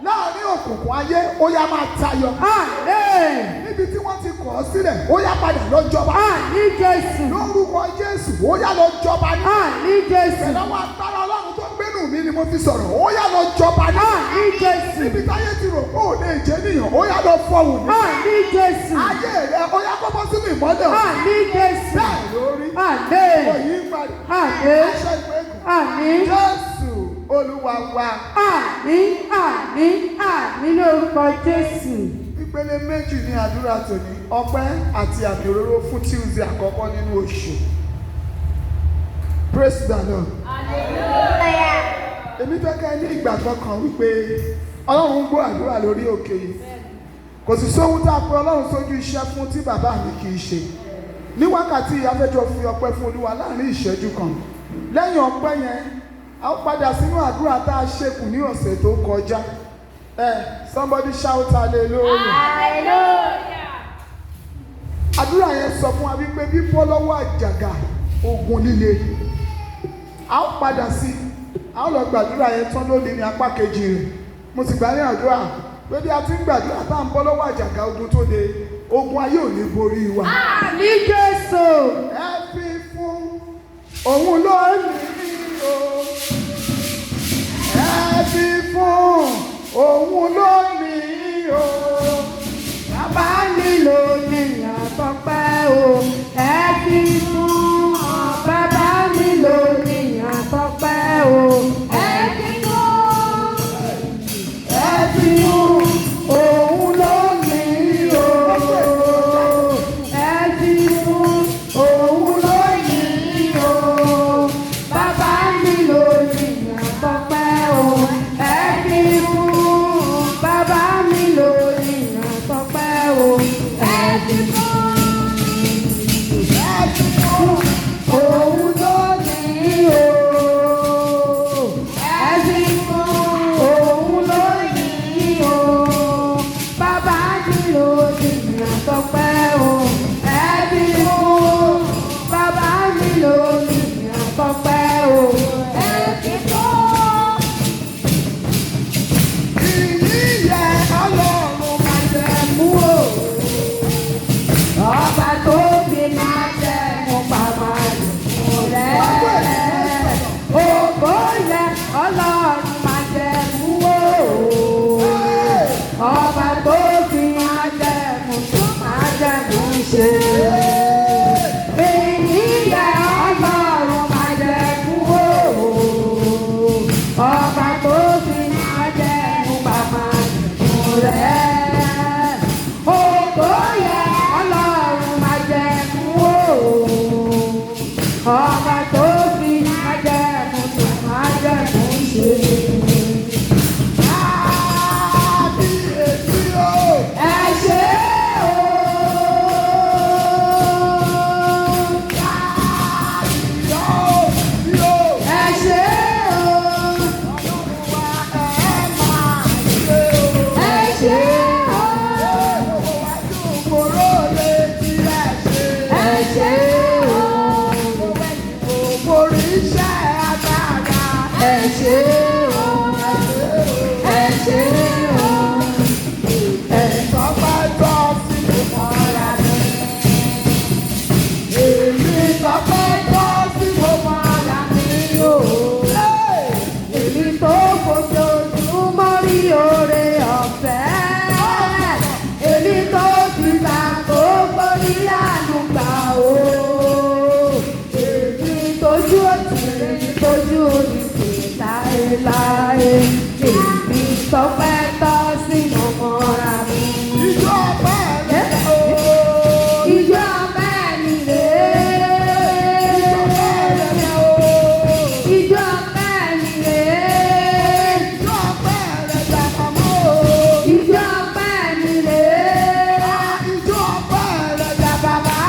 Láàrin òkùnkùn ayé ó yá máa tayọ. Àmín. Níbi tí wọ́n ti kọ̀ ọ́ sílẹ̀ ó yá padà lọ jọba. Àmín Jésù. Lórúkọ Jésù ó yá lọ jọba ní. Àmín Jésù. Pẹ̀lú àwọn agbára Ọlọ́run tó ń gbénú mi ni mo fi sọ̀rọ̀ ó yá lọ jọba ní. Àmín Jésù. Níbi táyé ti rò pé ò lè jẹ́ nìyàn ó yá lọ fọ̀hùn ní. Àmín Jésù. Ayé rẹ̀ ó yá kọ́kọ́ sínú ìmọ́lẹ̀. Àmín Jésù. Bẹ́ẹ̀ lórí. Àmín. Òyìn padà. Àmín. Aṣọ ìgbẹ́kùn. Àmín. Jésù Olúwa wa. Àmín. Àmín. Àmín lórúkọ Jésù. Ìpele méjì ní àdúrà tòní, ọpẹ́ àti àmì òróró fún Tuesday àkọ́kọ́ nínú oṣù. Praise the Lord. Èmi fẹ́ ká ní ìgbàgbọ́ kan wípé Ọlọ́run ń gbọ́ àdúrà lórí òkè yìí. Kò sì sóhun tá a pe Ọlọ́run sójú iṣẹ́ fún tí bàbá mi kì í ṣe. Ní wákàtí ìyáfẹ́jọ́ fi ọpẹ́ fún Olúwa láàrin ìṣẹ́jú kan. Lẹ́yìn ọpẹ́ yẹn, a ó padà sínú àdúrà tá a ṣe kù ní ọ̀sẹ̀ tó kọjá. Somebody shout hallelujah. Hallelujah. Àdúrà yẹn sọ fún wa wípé bíbọ́ lọ́wọ́ àjàgà ogun líle. A ó padà sí, a ó lọ gbàdúrà yẹn tán lónìí ní apá kejì rẹ̀. Mo sì gbà ní àdúrà pé bí a ti ń gbàdúrà tá à ń bọ́ lọ́wọ́ àjàgà ogun tó le, ogun ayé ò ní borí wa. Àmín Jésù. Ẹ fi fún òun lónìí o. Ẹ fi fún òun lónìí o. Bàbá nílò ènìyàn tọpẹ́ o. Ẹ fi fún bàbá nílò ènìyàn tọpẹ́ o. Ẹ fi fún òun lónìí o. Ẹ fi fún òun lónìí o. Bàbá nílò ènìyàn tọpẹ́ o. Ẹ fi fún bàbá nílò ènìyàn tọpẹ́ o. Ẹ fi fún. ẹ ṣé o, ẹ ṣé o, ẹ Tọ́pẹ́ tọ́ sí mi mọ́ra mi. Èmi tọ́pẹ́ tọ́ sí mi mọ́ra mi o. èmi tó fojoojúmọ́ rí oore ọ̀fẹ́, èmi tó ti gbà gbogbo rí àlùgbà o, èmi tójú òtún tójú oníṣe láéláé, èmi tọ́pẹ́ tọ́ sí mọ́ra mi. Ìjọ ọpẹ́ rẹ̀ o. Ìjọ ọpẹ́ mi rèé. Ìjọ ọpẹ́ mi rèé. Ìjọ ọpẹ́ rẹ̀ dàgbà mọ́ o. Ìjọ ọpẹ́ mi rèé. Ìjọ ọpẹ́ rẹ̀ dàgbà mọ́.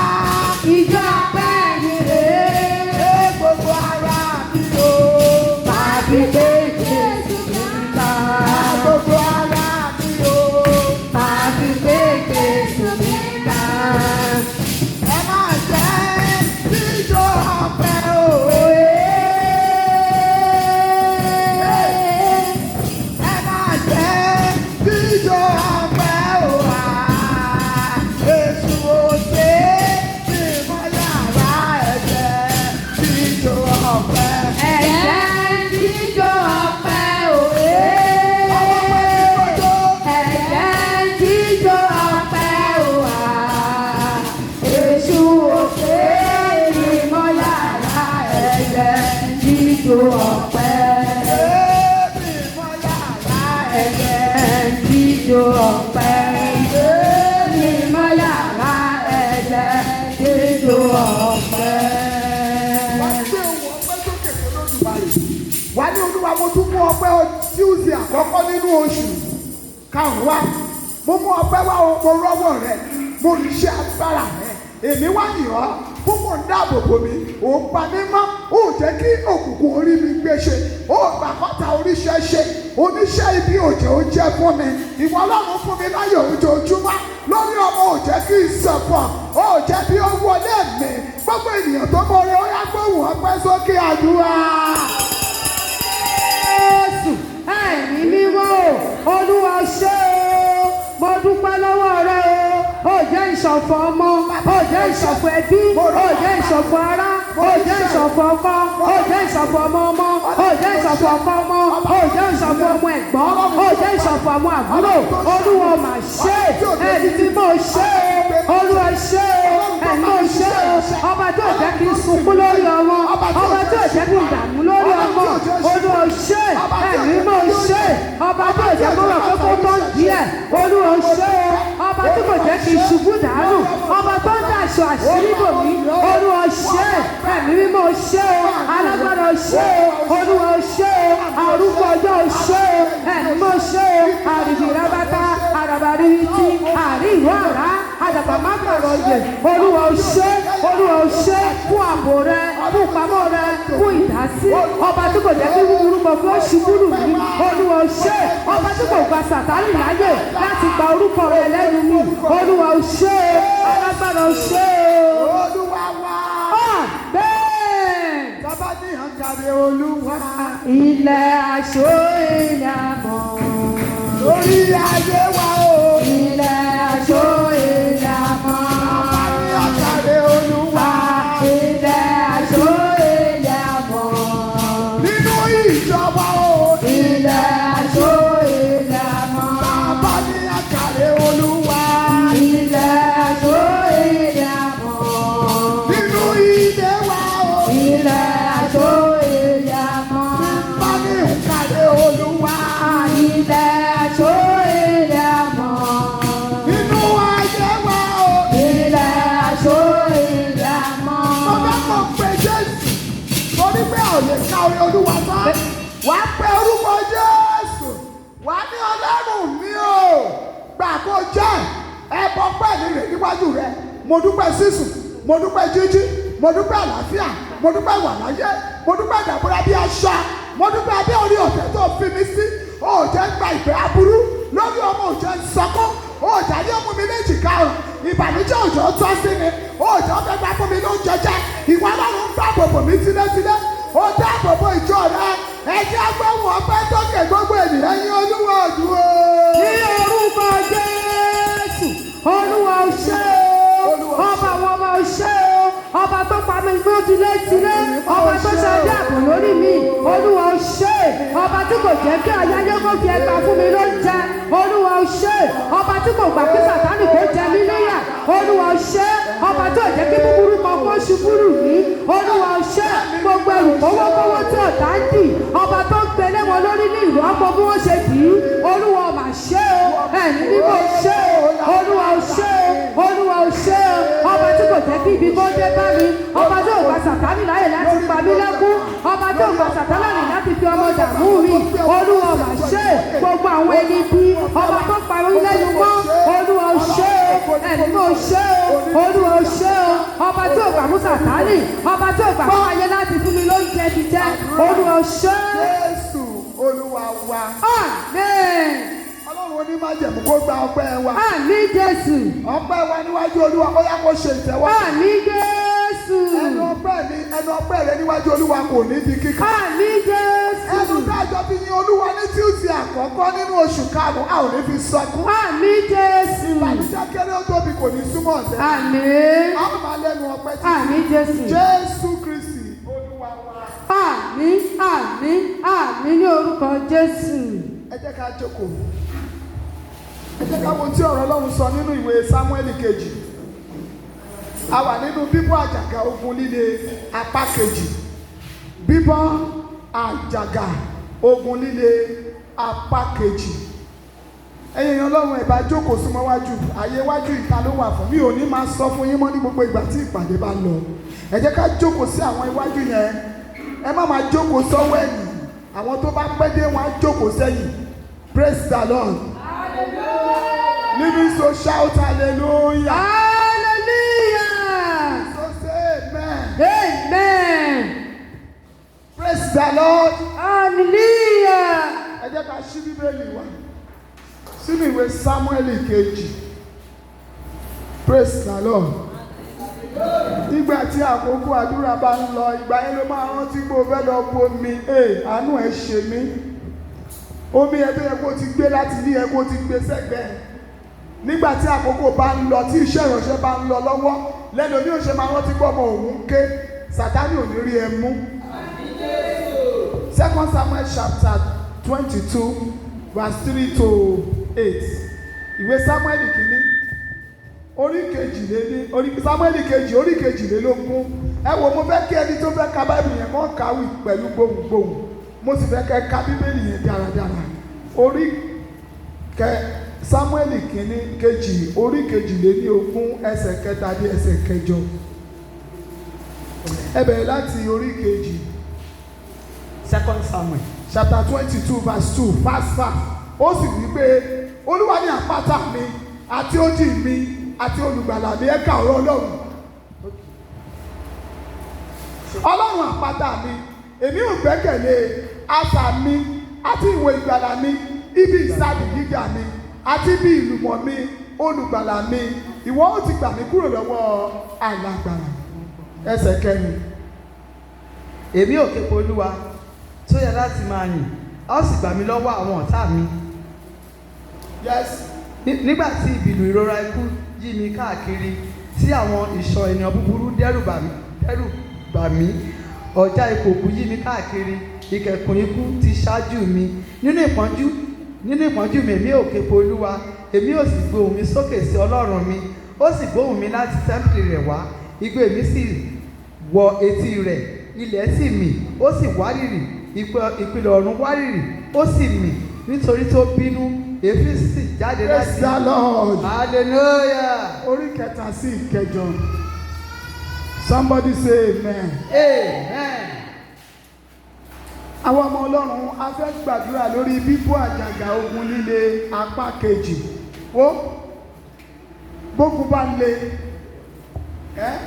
Ìjọ ọpẹ́ mi rèé. Gbogbo ara mi o. Màá fi gbé Jésù níta. Gbogbo ara mi o. Màá fi gbé Jésù níta. Ẹ máa jẹ́ ìjọ ọpẹ́ o. Ẹ máa jẹ́ ìjọ ọpẹ́ o. Èṣù òṣè tí mo yàrá ẹ̀jẹ̀ ìjọ ọpẹ́. Ẹ̀jẹ̀ jíjó ọpẹ́ òwe. Ẹ̀jẹ̀ jíjó ọpẹ́ òwà. Èṣù òkè ni mo yàrá ẹ̀jẹ̀ jíjó ọpẹ́. Èmi mo yàrá Ẹ̀jẹ̀ jíjó ọpẹ́. Ni mo yàrá ẹ̀jẹ̀ jíjó ọpẹ́. wá ní Olúwa mo tún mú ọpẹ́ Tuesday àkọ́kọ́ nínú oṣù karùn-ún wá mo mú ọpẹ́ wá o, mo rọ́wọ́ rẹ mo rí iṣẹ́ agbára rẹ èmi wá yìn ọ́ fún mò ń dáàbò bò mí ò ń pa mí mọ́ ò jẹ́ kí òkùnkùn orí mi gbé ṣe ò gbà kọ́ta oríṣẹ́ ṣe oníṣẹ́ ibi òjò ó jẹ́ fún mi ìwọ Ọlọ́run fún mi láyọ̀ ojoojúmọ́ lórí ọmọ ò jẹ́ kí ìsọ̀pọ̀ ò jẹ́ bí ó wọlé mi gbogbo ènìyàn tó mọ oore ó yá gbóhùn ọpẹ́ sókè àdúrà. Jésù ẹ̀mí mímọ́ Olúwa ṣé o, mo dúpẹ́ lọ́wọ́ rẹ o, ó jẹ́ ìṣọ̀fọ̀ ọmọ, ó jẹ́ ìṣọ̀fọ̀ ẹbí, ó jẹ́ ìṣọ̀fọ̀ ará, ó jẹ́ ìṣọ̀fọ̀ ọkọ, ó jẹ́ ìṣọ̀fọ̀ ọmọ ọmọ, ó jẹ́ ìṣọ̀fọ̀ ọkọ ọmọ, ó jẹ́ ìṣọ̀fọ̀ ọmọ ẹ̀gbọ́n, ó jẹ́ ìṣọ̀fọ̀ ọmọ àbúrò, Olúwa mà ṣe, ẹni tí mo ṣe o, Olúwa ṣe o, ẹni mo ṣe o, ọba tó jẹ́ kí n sunkún lórí ọmọ, ọba tó jẹ́ kí n dààmú lórí ọmọ, Olúwa ṣe, ẹni mo ṣe, ọba tó jẹ́ kó rọ̀ pé kó tán díẹ̀, Olúwa ṣe o, ọba tí kò jẹ́ kí n ṣubú dànù, ọba tó ń dàṣọ àṣírí bò mí, Olúwa ṣe, ẹ̀mí mímọ́ ṣe o, alágbára ṣe o, Olúwa ṣe o, arúgbó ọjọ́ ṣe o, ẹ̀mí mọ́ ṣe o, àrìbì rábátá, àràbàrìbìtì, àrí ìlú àrá, àdàbà má gbọ̀rọ̀ yẹ, Olúwa ṣe fún ààbò rẹ, fún ìpamọ́ rẹ, fún ìdásí, ọba tí kò jẹ́ kí wúburú mọ̀ fún oṣù lù mí, Olúwa ṣe, ọba tí kò gba Sàtánì láyè láti gba orúkọ rẹ lẹ́nu mi, Olúwa ṣe, alágbára ṣe o. Olúwa wá. Bẹ́ẹ̀. Bàbá ní àjàre Olúwa. Ilẹ̀ aṣọ ìyàmọ̀. Lórí ayé wa o. Ilẹ̀ aṣọ ìyàmọ̀. Bàbá ní àjàre Olúwa. Ilẹ̀ aṣọ ìyàmọ̀. Nínú ìjọba o. Ilẹ̀ aṣọ ìyàmọ̀. Bàbá ní àjàre Olúwa. Ilẹ̀ aṣọ ìyàmọ̀. Nínú ilé wa o. Ilẹ̀ aṣọ ìyàmọ̀. Bàbá ní àjàre Olúwa. Ilẹ̀ aṣọ ìyàmọ̀. Nínú ayé wa o. Ilẹ̀ aṣọ ìyàmọ̀. Mo fẹ́ kó pe Jésù. Torí pé ò lè ka orí Olúwa tán. Wà á pe orúkọ Jésù. Wà á ní Ọlọ́run mi o. Gbà kó jẹ́ ẹbọ pẹ̀lú rẹ̀ níwájú rẹ̀. Mo dúpẹ́ sísùn. Mo dúpẹ́ jíjí. Mo dúpẹ́ àlàáfíà. Mo dúpẹ́ wà láyé. Mo dúpẹ́ ìdàbọ̀ra bí aṣọ. Mo dúpẹ́ abẹ́ orí ọ̀fẹ́ tó fi mi sí. Ó jẹ́ gba ìfẹ́ aburú. Lórí ọmọ òjò ìsọkún. Ó jà ní ọmọ mi méjì karùn-ún. Ìbànújẹ́ òjò tọ́ sí mi. Ó jọ fẹ́ gbà fún mi ló ń jẹjẹ. Ìwà Ọlọ́run dáàbò bò mí tílétílé. Ó dáàbò bò ìjọ rẹ. ẹ jẹ́ gbóhùn ọpẹ́ sókè gbogbo ènìyàn yín Olúwa ọdún o. Ní orúkọ Jésù, Olúwa o ṣé o, ọba àwọn ọba o ṣé o, ọba tó pa mi gbó tilétilé, ọba tó ṣe ọdẹ ààbò lórí mi, Olúwa o ṣé, ọba tí kò jẹ́ kí ayáyé kó fi ẹgbàá fún mi lóúnjẹ, Olúwa o ṣé, ọba tí kò gbà kí Sàtánì kó jẹ mí níyà, Olúwa o ṣé, ọba tí ò jẹ́ kí búburú kan kó ṣubú lù mí, Olúwa o ṣé, gbogbo ẹrù kówókówó tí ọ̀tá ń dì, ọba tó ń gbélé wọn lórí ní ìlú ọmọ bí wọ́n ṣe dì í, Olúwa mà ṣé o, ẹ̀mí mímọ́ ṣé o, Olúwa o ṣé o, Olúwa o ṣé o, ọba tí kò jẹ́ kí ibi kó dé bá mi, ọba tí ò gba Sàtánì láyè láti pa mí lẹ́kún, ọba tí ò gba Sàtánì láyè láti fi ọmọ dààmú mi, Olúwa mà ṣé, gbogbo àwọn ẹni bí, ọba tó pa mí lẹ́nu mọ́, Olúwa o ṣé o, ẹ̀mí mímọ́ ṣé o, Olúwa o ṣé o, ọba tí ò gbà mú Sàtánì, ọba tí ò gbà fún ayé láti fún mi lóúnjẹ jíjẹ, Olúwa o ṣé. Jésù Olúwa wa. Àmín. Ọlọ́run onímájẹ̀mú kó gba ọpẹ́ wa. Àmín Jésù. Ọpẹ́ wa níwájú Olúwa ó yá kó ṣe ìtẹ́wọ́. Àmín Jésù. Ẹnu ọpẹ́ rẹ níwájú Olúwa kò ní di kíkà. Àmín Jésù. Ẹnu dájọ́ fi yin Olúwa ní Tuesday àkọ́kọ́ nínú oṣù karùn-ún a ò ní fi sọkún. Àmín Jésù. Ìbànújẹ́ kéré ó tóbi kò ní súnmọ́ ọ̀sẹ̀. Àmín. A ó máa lẹ́nu ọpẹ́ tí. Àmín Jésù. Jésù Kristi Olúwa wa. Àmín, àmín, àmín ní orúkọ Jésù. Ẹ jẹ́ ká jókòó. Ẹ jẹ́ ká wo tí ọ̀rọ̀ Ọlọ́run sọ nínú ìwé Sámúẹ́lì kejì. A wà nínú Bíbo Ajaga ogun líle apá kejì. Bíbo Ajaga ogun líle apá kejì. Ẹ̀yin Ọlọ́run ẹ bá jókòó súnmọ́ wájú. Àyè wájú ìta ló wà fún mi. Ò ní máa sọ fún yín mọ́ ní gbogbo ìgbà tí ìpàdé bá lọ. Ẹ jẹ́ ká jókòó sí àwọn iwájú yẹn. Ẹ má máa jókòó sọ́wọ́ ẹ̀yìn. Àwọn tó bá pẹ́ dé wọn á jókòó sẹ́yìn. Praise the Lord. Hallelujah. Living so shout hallelujah. Hallelujah. So say amen. Amen. Praise the Lord. Hallelujah. Ẹ jẹ́ ká ṣí Bíbélì wa sínú ìwé Sámúẹ́lì kejì. Praise the Lord. Nígbà tí àkókò àdúrà bá ń lọ, ìgbà yẹn ló máa rántí pé o fẹ́ lọ bu omi. Àánú ẹ̀ ṣe mí. Omi ẹ̀ tó yẹ kó ti gbé láti ilé ẹ̀ kó ti gbé sẹ́gbẹ̀ẹ́. Nígbà tí àkókò bá ń lọ, tí iṣẹ́ ìránṣẹ́ bá ń lọ lọ́wọ́, lẹ́nu bí ó ṣe máa rántí pé ọmọ òun ké, Sàtánì ò ní rí ẹ mú. 2 Samuel chapter 22 verse 3 to 8. Ìwé Sámúẹ́lì kìíní. Sámúẹ́lì kejì orí kejìlélógún. Ẹ wo mo fẹ́ kí ẹni tó fẹ́ ka Báíbù yẹn kọ́ kàwé pẹ̀lú gbohùngbohùn. Mo sì fẹ́ kẹ́ ka Bíbélì yẹn dáradára. Sámúẹ́lì kejì orí kejìlélógún ẹsẹ̀ kẹta dé ẹsẹ̀ kẹjọ. Ẹ bẹ̀rẹ̀ láti orí kejì. 2 Samuel chapter 22 verse 2 fast. Ó sì wí pé Olúwa ni àpáta mi àti odi mi àti olùgbàlà mi. Ẹ ka ọ̀rọ̀ Ọlọ́run. Ọlọ́run àpáta mi, èmi ò gbẹ́kẹ̀lé asà mi àti ìwọ ìgbàlà mi, ibi ìsádi gíga mi àti ibi ìlùmọ̀ mi, olùgbàlà mi. Ìwọ ó ti gbà mí kúrò lọ́wọ́ alágbára. Ẹsẹ̀ kẹrin. èmi ò ké pe Olúwa tó yẹ láti máa yìn, a ó sì gbà mí lọ́wọ́ àwọn ọ̀tá mi. Yes. Nígbà tí ìbìlù ìrora ikú yí mi káàkiri, tí àwọn ìṣọ́ ènìyàn búburú dẹ́rù bà mí, ọ̀já ìkòkò yí mi káàkiri, ìkẹ̀kùn ikú ti ṣáájú mi. Nínú ìpọ́njú mi èmi ò ké pe Olúwa, èmi ò sì gbóhùn mi sókè sí Ọlọ́run mi. Ó sì gbóhùn mi láti tẹ́ḿpìlì rẹ̀ wá, igbe mi sì wọ etí rẹ̀, ilẹ̀ sì mì, ó sì wárìrì, ìpìlẹ̀ ọ̀run wárìrì, ó sì mì, nítorí tó bínú, èéfín sì jáde láti. Praise the Lord. Hallelujah. Orí kẹta sí ìkẹjọ. Somebody say amen. Amen. Àwọn ọmọ Ọlọ́run a fẹ́ gbàdúrà lórí Bíbo Àjàgà ogun líle apá kejì. Bógun bá le,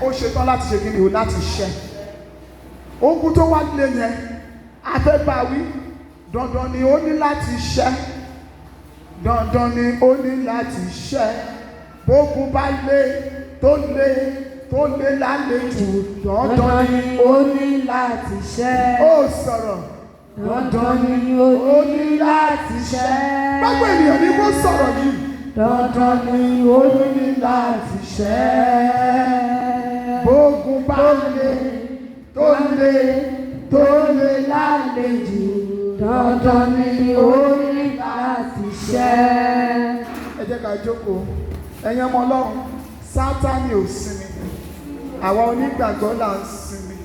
ó ṣetán láti ṣe kíni o láti ṣẹ́. Ogun tó wá le yẹn, a fẹ́ bá wí, dandan ni ó ní láti ṣẹ́. Dandan ni ó ní láti ṣẹ́. Bógun bá le tó lálejò, dandan ni ó ní láti ṣẹ́. ó sọ̀rọ̀. dandan ni ó ní láti ṣẹ. Gbogbo ènìyàn ni kó sọ̀rọ̀ yìí. Dandan ni ó ní láti ṣẹ. Bógun bá lè tó lè tó lè lálejò, dandan ni ó ní láti ṣẹ. Ẹ jẹ́ ká jókòó. Ẹ̀yin ọmọ Ọlọ́run, Sátánì ò sinmi. Àwa onígbàgbọ́ là ń sinmi.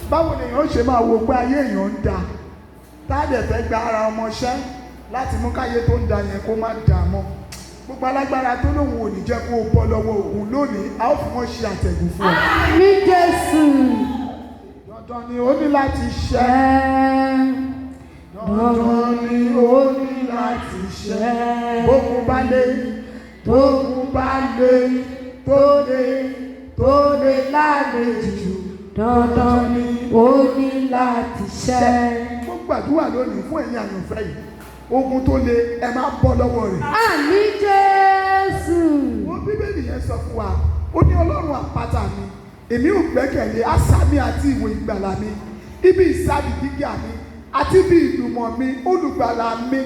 Báwo ni èèyàn ṣe máa wo pé ayé èèyàn ń da? Tá a dẹ̀ fẹ́ gba ara ọmọṣẹ́ láti mú káyé tó ń da yẹn kó má dà mọ́. Gbogbo alágbára tó lóun ò ní jẹ́ kó o bọ́ lọ́wọ́ òun lónìí, a ó fi wọ́n ṣe àtẹ̀gùn fún ọ. Àmín Jésù. Dandan ni ó ní láti ṣẹ. Dandan ni ó ní láti ṣẹ. Bógun bá lé, Tógun bá lè tó lè lálejò, dandan ni ó ní láti ṣẹ. Mo gbàdúrà lónìí fún ẹ̀yin àyànfẹ́ yìí. Ogun tó le ẹ máa bọ́ lọ́wọ́ rẹ̀. Àmín Jésù. Wọ́n Bíbélì yẹn sọ fún wa, ó ní Ọlọ́run àpáta mi, èmi ò gbẹ́kẹ̀lé asà mi àti ìwò ìgbàlà mi, ibi ìsádi gíga mi àti ibi ìdùnmọ̀ mi, olùgbàlà mi,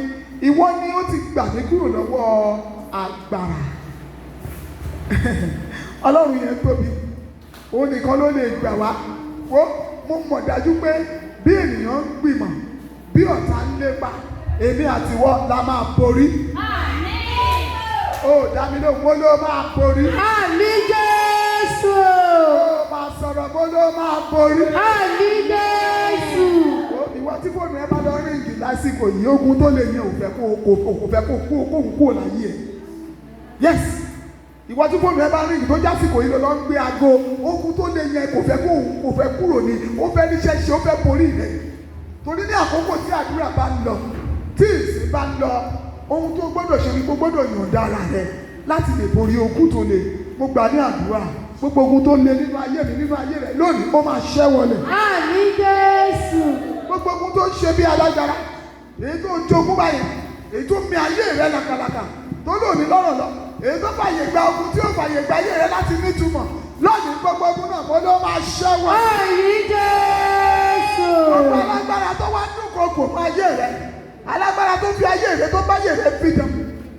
ìwọ ni ó ti gbà mí kúrò lọ́wọ́ agbára. Ọlọ́run yẹn tóbi, òun nìkan ló lè gbà wá. Mo mọ̀ dájú pé bí ènìyàn ń gbìmọ̀, bí ọ̀tá ń lépa, èmi àtiwọ́ la máa borí. Ó dá mi lóhùn, mo ló máa borí. Àmín Jésù. Ó máa sọ̀rọ̀, mo ló máa borí. Àmín Jésù. Ìwọ tí fóònù ẹ bá lọ ríǹgì lásìkò yìí, ogun tó lè yẹn ò fẹ́ kó kúrò láyé ẹ̀. Yes, ìwọ tí fóònù ẹ bá ríǹgì tó jásìkò yìí lọ ń gbé aago, ogun tó lè yẹn kò fẹ́ kúrò ní, ó fẹ́ níṣẹ́ ṣe, ó fẹ́ borí rẹ̀. Torí ní àkókò tí àdúrà bá ń lọ, tí ìsìn bá ń lọ, ohun tó gbọ́dọ̀ ṣe ni gbogbo gbọ́dọ̀ yọ̀ǹda ara rẹ̀ láti lè borí ogun tó le. Mo gbà ní àdúrà, gbogbo ogun tó le nínú ayé mi, nínú ayé rẹ̀ lónìí, ó máa ṣẹ́ wọlé. Àmín Jésù. Gbogbo ogun tó ń ṣe bí alágbára, èyí tó ń jogún báyìí, èyí tó ń mi ayé rẹ̀ làkàlàkà, tó lòní lọ́rọ̀ lọ, èyí tó fàyè gba ogun tí ó fàyè gba ayé rẹ̀ láti nítumọ̀, lónìí gbogbo ogun náà mo ló máa ṣẹ́ wọlé. Àmín Jésù. Gbogbo alágbára tó wá dúnkokò mọ́ ayé rẹ̀, alágbára tó fi ayé rẹ̀ tó bá ayé rẹ̀ fi dàn,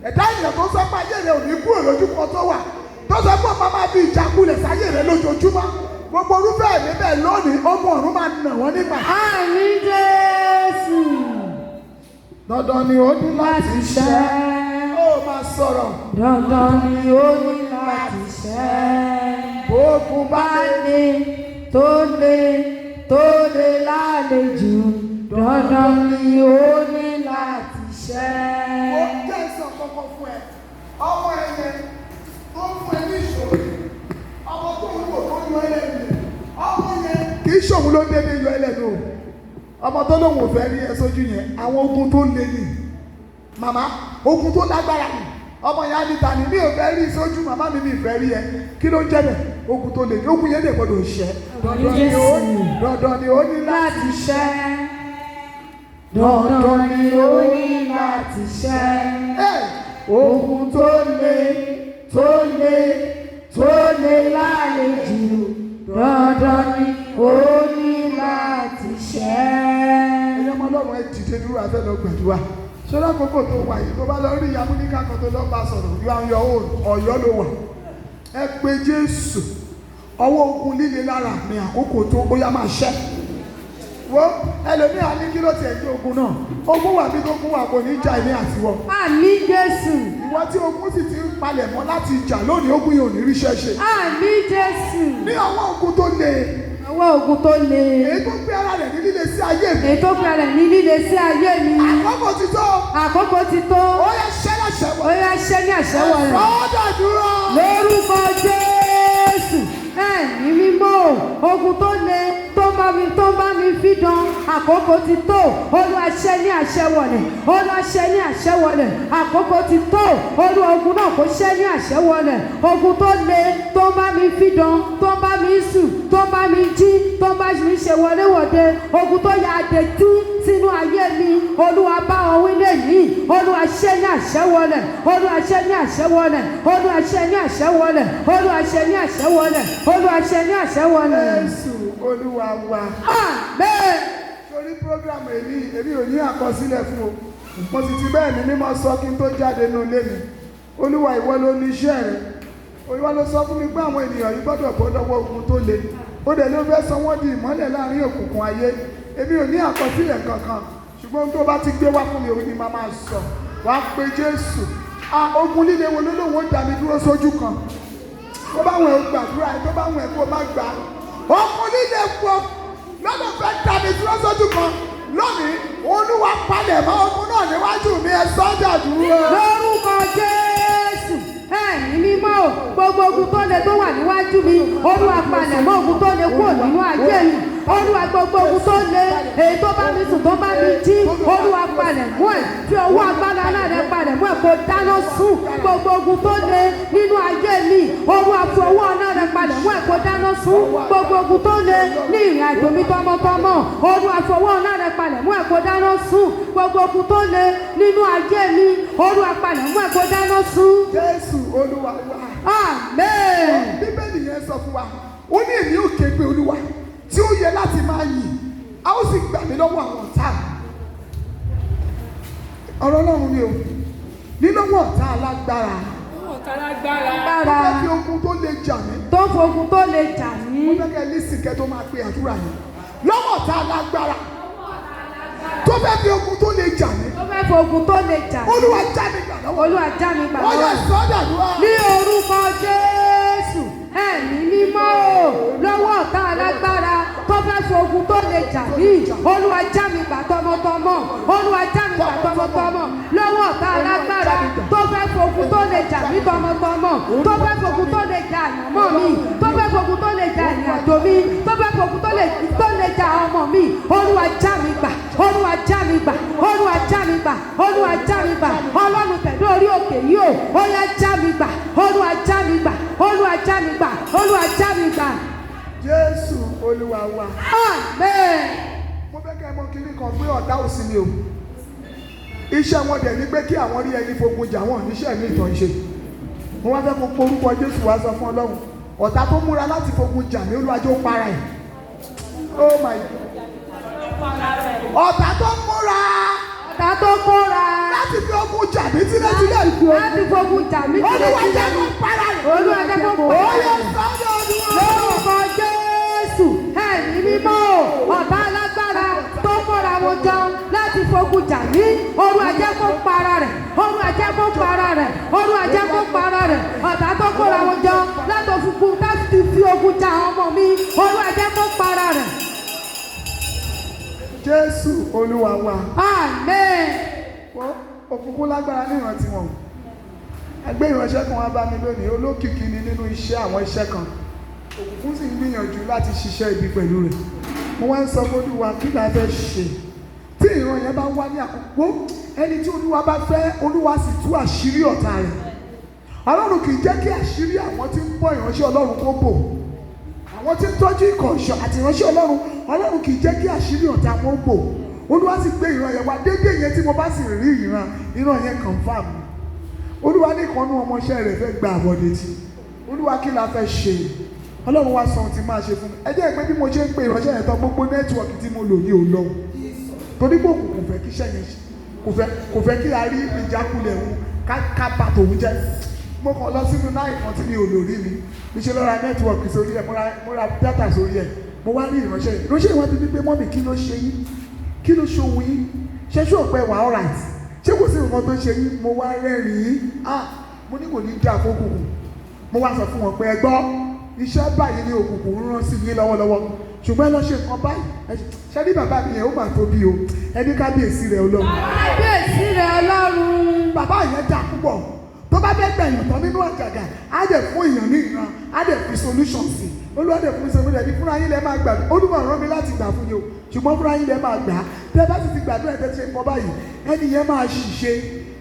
ẹ̀dá ènìyàn tó sọ pé ayé rẹ̀ ò ní kúrò lójú kan tó wà, tó sọ pé ọmọ máa fi ìjákulẹ̀ sáyé rẹ̀ lójoojúmọ́, gbogbo orúfẹ́ ẹ̀mí bẹ́ẹ̀ lónìí ogun ọ̀run máa nà wọ́n nígbà. Àmín Jésù. Dandan ni ó ní láti ṣẹ. Ó máa sọ̀rọ̀. Dandan ni ó ní láti ṣẹ. Bógun bá lè tó lè lálejò, dandan ni ó ní láti ṣẹ. Ó jẹ́ ìsàn kankan fún ẹ. Ọmọ ẹ̀yẹ tó fún ẹ ní ìṣòro. Ọmọ tó ń wò tó yọ ẹlẹ́nu. Ọmọ yẹn kì í ṣòun ló dédé yọ ẹlẹ́nu o. Ọmọ tó lóun ò fẹ́ rí ẹ sójú yẹn, àwọn ogun tó le ni. Màmá, ogun tó lágbára ni. Ọmọ yẹn á ní ta ni mi ò fẹ́ rí sójú, màmá mi mi fẹ́ rí ẹ. Kí ló ń jẹ́ bẹ̀? Ogun tó le ni. Ogun yẹn lè gbọdọ̀ ṣẹ́. Dandan ni ó ní láti ṣẹ. Dandan ni ó ní láti ṣẹ. Ogun tó le lálejò, dandan ni ó ní láti ṣẹ. Ẹ̀yin ọmọ Ọlọ́run ẹ dìde dúró afẹ́ lọ gbàdúrà. Ṣọlá kókò tó wà yìí tó bá lọ rí ìyá Múníkà kan tó lọ bá sọ̀rọ̀ yọ àwọn Ọ̀yọ́ ló wà. Ẹ pe Jésù, ọwọ́ ogun líle lára mi àkókò tó bóyá máa ṣẹ́. Wo ẹlòmíà ní kí ló tiẹ̀ jẹ́ ogun náà? Ogun wà bí ogun wà kò ní jà ní àtiwọ́. Àmín Jésù. Ìwọ tí ogun sì ti ń palẹ̀ mọ́ láti jà lónìí, ogun yìí ò ní ríṣẹ́ ṣe. Àmín Jésù. Ní ọwọ́ ogun tó le. Ọwọ́ ogun tó le. Èyí tó gbé ara rẹ̀ ní líle sí ayé mi. Èyí tó gbé ara rẹ̀ ní líle sí ayé mi. Àkókò ti tó. Àkókò ti tó. Ó yá ṣẹ́ láṣẹ wọ̀. Ó yá ṣẹ́ ní àṣẹwọ̀ rẹ̀. Sọ́dọ̀ dúró. Lórúkọ Jésù. Ẹ̀mí mímọ́, ogun tó le tó bá mi fi dán, àkókò ti tó. Olúwa ṣẹ́ ní àṣẹwọlẹ̀. Olúwa ṣẹ́ ní àṣẹwọlẹ̀. Àkókò ti tó. Olúwa ogun náà kò ṣẹ́ ní àṣẹwọlẹ̀. Ogun tó le tó bá mi fi dán, tó bá mi sùn, tó bá mi jí, tó bá mi ṣe wọléwọ̀de. Ogun tó ya àdètí sínú ayé mi. Olúwa bá wọn wí lẹ́yìn. Olúwa ṣẹ́ ní àṣẹwọlẹ̀. Olúwa ṣẹ́ ní àṣẹwọlẹ̀. Olúwa ṣẹ́ ní àṣẹwọlẹ̀. Olúwa ṣẹ́ ní àṣẹwọlẹ̀. Olúwa ṣẹ́ ní àṣẹwọlẹ̀. Jésù Olúwa wa. Àmín. Torí program èmi ò ní àkọsílẹ̀ fún o. Mo sì ti bẹ́ẹ̀ ni mímọ́ sọ kí n tó jáde nínú ilé mi. Olúwa ìwọ ló ní iṣẹ́ rẹ̀. Olúwa ló sọ fún mi pé àwọn ènìyàn yìí gbọ́dọ̀ bọ́ lọ́wọ́ ogun tó le. Ó dẹ̀ ló fẹ́ sọ wọ́n di ìmọ́lẹ̀ láàrin òkùnkùn ayé. Èmi ò ní àkọsílẹ̀ kankan. Ṣùgbọ́n tó bá ti gbé wá fún mi òun ni màá máa sọ. Wàá pe Jésù. Ogun líle wo ló lóun ó dá mi dúró sójú kan. Tó bá wọn ò gbàdúrà ẹ̀ tó bá wọn ẹ̀ kó má gbà. Ogun líle wo lọ́nà fẹ́ dá mi dúró sójú kan. Lónìí, Olúwa palẹ̀ mọ́ ogun náà níwájú mi ẹ sọ́jà dúró. Lórúkọ Jésù. Ẹ̀mí mímọ́ o, gbogbo ogun tó le tó wà níwájú mi, Olúwa palẹ̀ mọ́ ogun tó le kúrò nínú ayé mi. Olúwa gbogbo ogun tó le, èyí tó bá mi sùn tó bá mi jí, Olúwa palẹ̀ mọ́ ẹ̀. Fi ọwọ́ agbára náà rẹ palẹ̀ mọ́ ẹ̀ kó dáná sun. Gbogbo ogun tó le nínú ayé mi, Olúwa fi ọwọ́ náà rẹ palẹ̀ mọ́ ẹ̀ kó dáná sun. Gbogbo ogun tó le ní ìrìn àjò mi tọmọtọmọ, Olúwa fi ọwọ́ náà rẹ palẹ̀ mọ́ ẹ̀ kó dáná sun. Gbogbo ogun tó le nínú ayé mi, Olúwa palẹ̀ mọ́ ẹ̀ kó dáná sun. Jésù Olúwa wa. Amen. Bíbélì yẹn sọ fún wa, ó ní èmi ò ké pe Olúwa tí ó yẹ láti máa yìn, a ó sì gbà mí lọ́wọ́ àwọn ọ̀tá mi. Ọ̀rọ̀ Ọlọ́run ni o, nínú àwọn ọ̀tá alágbára. Tó fẹ́ fi ogun tó lè jà mí. Tó fogun tó lè jà mí. Mo fẹ́ kẹ́ lísìkẹ́ tó máa pe àdúrà yẹn. Lọ́wọ́ ọ̀tá alágbára. Tó fẹ́ fi ogun tó lè jà mí. Tó fẹ́ fogun tó lè jà mí. Olúwa já mi gbà lọ́wọ́. Olúwa já mi gbà Ó yẹ lọ́wọ́. sọ́dà dúró. Ní orúkọ Jésù, ẹ̀mí mímọ́ o, lọ́wọ́ ọ̀tá alágbára tó fẹ́ fogun tó lè jà mí. Olúwa já mi gbà tọmọtọmọ. Olúwa já mi gbà tọmọtọmọ. Lọ́wọ́ ọ̀tá alágbára tó fẹ́ fogun tó lè jà mí tọmọtọmọ. Tó fẹ́ fogun tó lè jà àyànmọ́ mi. Tó fẹ́ fogun tó lè jà ìrìn àjò mi. Tó fẹ́ fogun tó lè jà ọmọ mi. Olúwa já mi gbà. Olúwa já mi gbà. Olúwa já mi gbà. Olúwa já mi gbà. Ọlọ́run tẹ̀lé orí òkè yìí o. Ó yá já mi gbà. Olúwa já mi gbà. Olúwa já mi gbà. Olúwa já mi gbà. Jésù Olúwa wa. Amen. Mo fẹ́ kẹ́ ẹ mọ̀ kiri kan pé ọ̀tá ò sí mi o. Iṣẹ́ wọn dẹ̀ ní pé kí àwọn rí ẹni fogun jà wọ́n níṣẹ́ mi ìtàn ṣe. Mo wá fẹ́ kó porúkọ Jésù wá sọ fún Ọlọ́run. Ọ̀tá tó múra láti fogun jà mí Olúwa jọ̀ọ́ para ẹ̀. Oh my God. Ọ̀tá tó múra. Ọ̀tá tó kóra. Láti fi ogun jà mí tílẹ̀tílẹ̀. Láti fogun jà mí Olúwa jẹ́ kó para ẹ̀. Olúwa jẹ́ kó para Ó yẹ ẹ̀. sọ́dọ̀ Olúwa. Lórúkọ Jésù, ẹ̀mí mímọ́ o, ọ̀tá alágbára tó kóra wọn jọ láti fogun jà mí. Olúwa jẹ́ kó para rẹ̀. Olúwa jẹ́ kó para rẹ̀. Olúwa jẹ́ kó para rẹ̀. Ọ̀tá tó kóra wọn jọ láti fi ogun jà ọmọ mi. Olúwa jẹ́ kó para rẹ̀. Jésù Olúwa wa. Amen. Òkùnkùn lágbára ní ìrántí wọn. Ẹgbẹ́ ìránṣẹ́ kan wá bá mi lónìí, olókìkí ni nínú iṣẹ́ àwọn iṣẹ́ kan. Òkùnkùn sì ń gbìyànjú láti ṣiṣẹ́ ibi pẹ̀lú rẹ̀. Mo wá ń sọ fún Olúwa kí la fẹ́ ṣe. Tí ìran yẹn bá wá ní àkókò, ẹni tí Olúwa bá fẹ́, Olúwa sì tú àṣírí ọ̀tá rẹ̀. Ọlọ́run kì í jẹ́ kí àṣírí àwọn tí ń bọ́ ìránṣẹ́ Ọlọ́run kó bò. Àwọn tí ń tọ́jú ìkọ̀ṣọ́ àti ìránṣẹ́ Ọlọ́run, Ọlọ́run kì í jẹ́ kí àṣírí ọ̀tá wọn bò. Olúwa sì gbé ìran yẹn wá déédéé yẹn tí mo bá sì rí ìran yẹn confam. Olúwa ní ìkànnú ọmọọṣẹ́ rẹ̀ fẹ́ gba àbọ̀dé tí. Olúwa kí la fẹ́ ṣe? Ọlọ́run wá sọ ohun tí máa ṣe fún mi. Ẹ jẹ́ ìpè bí mo ṣe ń pe ìránṣẹ́ yẹn tán gbogbo nẹ́tíwọ̀kì tí mo lò ní òun torí pé òkú kò fẹ́ kí iṣẹ́ yẹn kò fẹ́ kí a rí ìjákulẹ̀ òun ká bà tòun jẹ́. Mo kàn lọ sínú náà ìkan tí mi ò lò rí mi. Mi ṣe lọ ra nẹ́tíwọ̀kì sórí ẹ̀, mo ra dátà sórí ẹ̀. Mo wá rí ìránṣẹ́ yìí. Ìránṣẹ́ ìwádìí ní pé mọ́mì kí ló ṣe yín? Kí ló ṣe òun yín? Ṣé ṣó pẹ́ wà all right? Ṣé kò sí nǹkan tó ṣe yín? Mo wá rẹ́rìn-ín. Mo ní kò ní dá fókùnkùn. Mo wá sọ fún wọn pé ẹ gbọ́ iṣẹ́ báyìí ní òkùnkùn ń rán sí yín lọ́wọ́lọ́wọ́. Ṣùgbọ́n ẹ lọ ṣe nǹkan báyìí. Ṣé ní bàbá mi yẹn ó mà tóbi o? Ẹni kábíyèsí rẹ̀ Ọlọ́run. Kábíyèsí rẹ̀ Ọlọ́run. Bàbá yẹn dá púpọ̀. Tó bá fẹ́ gbẹ̀yìn tán nínú àjàgà, á dẹ̀ fún èèyàn ní ìran, á dẹ̀ fi solution sí. Olúwa dẹ̀ fún ìṣòro rẹ̀ ní fúnra yín lẹ́ máa gbà. Olúwa rán mi láti gbà fún yín o. Ṣùgbọ́n fúnra yín lẹ́ máa gbà. Tẹ́ bá sì ti gbàdúrà tẹ́ ṣe nǹkan báyìí, ẹni yẹn máa ṣìṣe.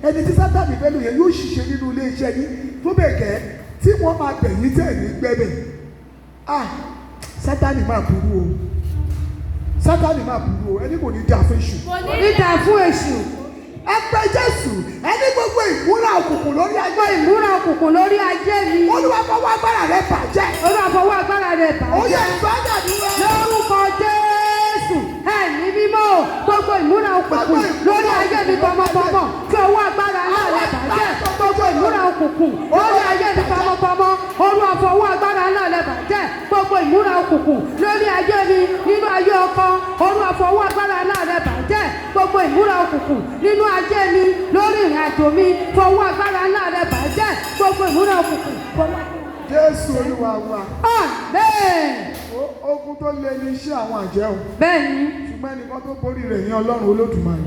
Ẹni tí Sátánì fẹ́ lò yẹn yóò ṣìṣe nínú ilé iṣẹ́ yín. Tó bẹ̀ gẹ́ tí wọ́n máa bẹ̀yìn tẹ̀ ní gbẹ́bẹ̀. Sátánì máa burú o. Sátánì máa burú o. Ẹni kò ní dá fún èṣù. Kò ní dá fún èṣù. Ẹ pé Jésù, ẹni gbogbo ìmúra òkùnkùn lórí ayé. Gbogbo ìmúra òkùnkùn lórí ayé mi. Olúwa fọwọ́ agbára rẹ̀ bàjẹ́. Olúwa fọwọ́ agbára rẹ̀ bàjẹ́. Ó yẹ ìfọ́jà dúró. Lórúkọ Jésù, ẹ̀mí mímọ́ o, gbogbo ìmúra òkùnkùn lórí ayé mi tọmọtọmọ fi ọwọ́ agbára náà lẹ bàjẹ́ gbogbo ìmúra òkùnkùn lórí ayé mi tọmọtọmọ Olúwa fọwọ́ agbára náà lẹ bàjẹ́ gbogbo ìmúra òkùnkùn lórí ayé mi nínú ayé ọkọ Olúwa fọwọ́ agbára náà lẹ bàjẹ́ gbogbo ìmúra òkùnkùn nínú ayé mi lórí ìrìn àjò mi fọwọ́ agbára náà lẹ bàjẹ́ gbogbo ìmúra òkùnkùn fọwọ́. Jésù Olúwa wa. Àmín. Ogun tó lé ní iṣẹ́ àwọn àjẹun. Bẹ́ẹ̀ni. Ṣùgbọ́n ẹnìkan tó borí rẹ̀ ní Ọlọ́run Olódùmarè.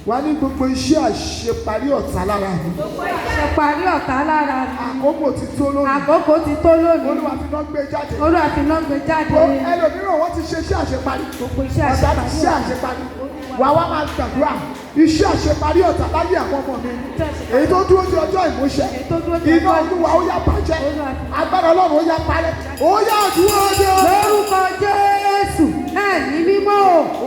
Wà ní gbogbo iṣẹ́ àṣeparí ọ̀tá lára mi. Àṣeparí ọ̀tá lára mi. Àkókò ti tó lónìí. Àkókò ti tó lónìí. Olúwa fi náà gbé jáde. Olúwa fi náà gbé jáde. Ẹlòmíràn wọ́n ti ṣe iṣẹ́ àṣeparí. Gbogbo iṣẹ́ Ọ̀tá àṣeparí. ti ṣe àṣeparí. Wà wá máa gbàdúrà. Iṣẹ́ àṣeparí ọ̀tá láyé àwọn ọmọ mi. Èyí tó dúró di ọjọ́ ìmúṣẹ. Iná Olúwa ó yá bàjẹ́. Agbára Ọlọ́run ó yá parẹ́. Ó yá àdúrà ọjọ́. Lórúkọ Jésù ẹ̀mí mímọ́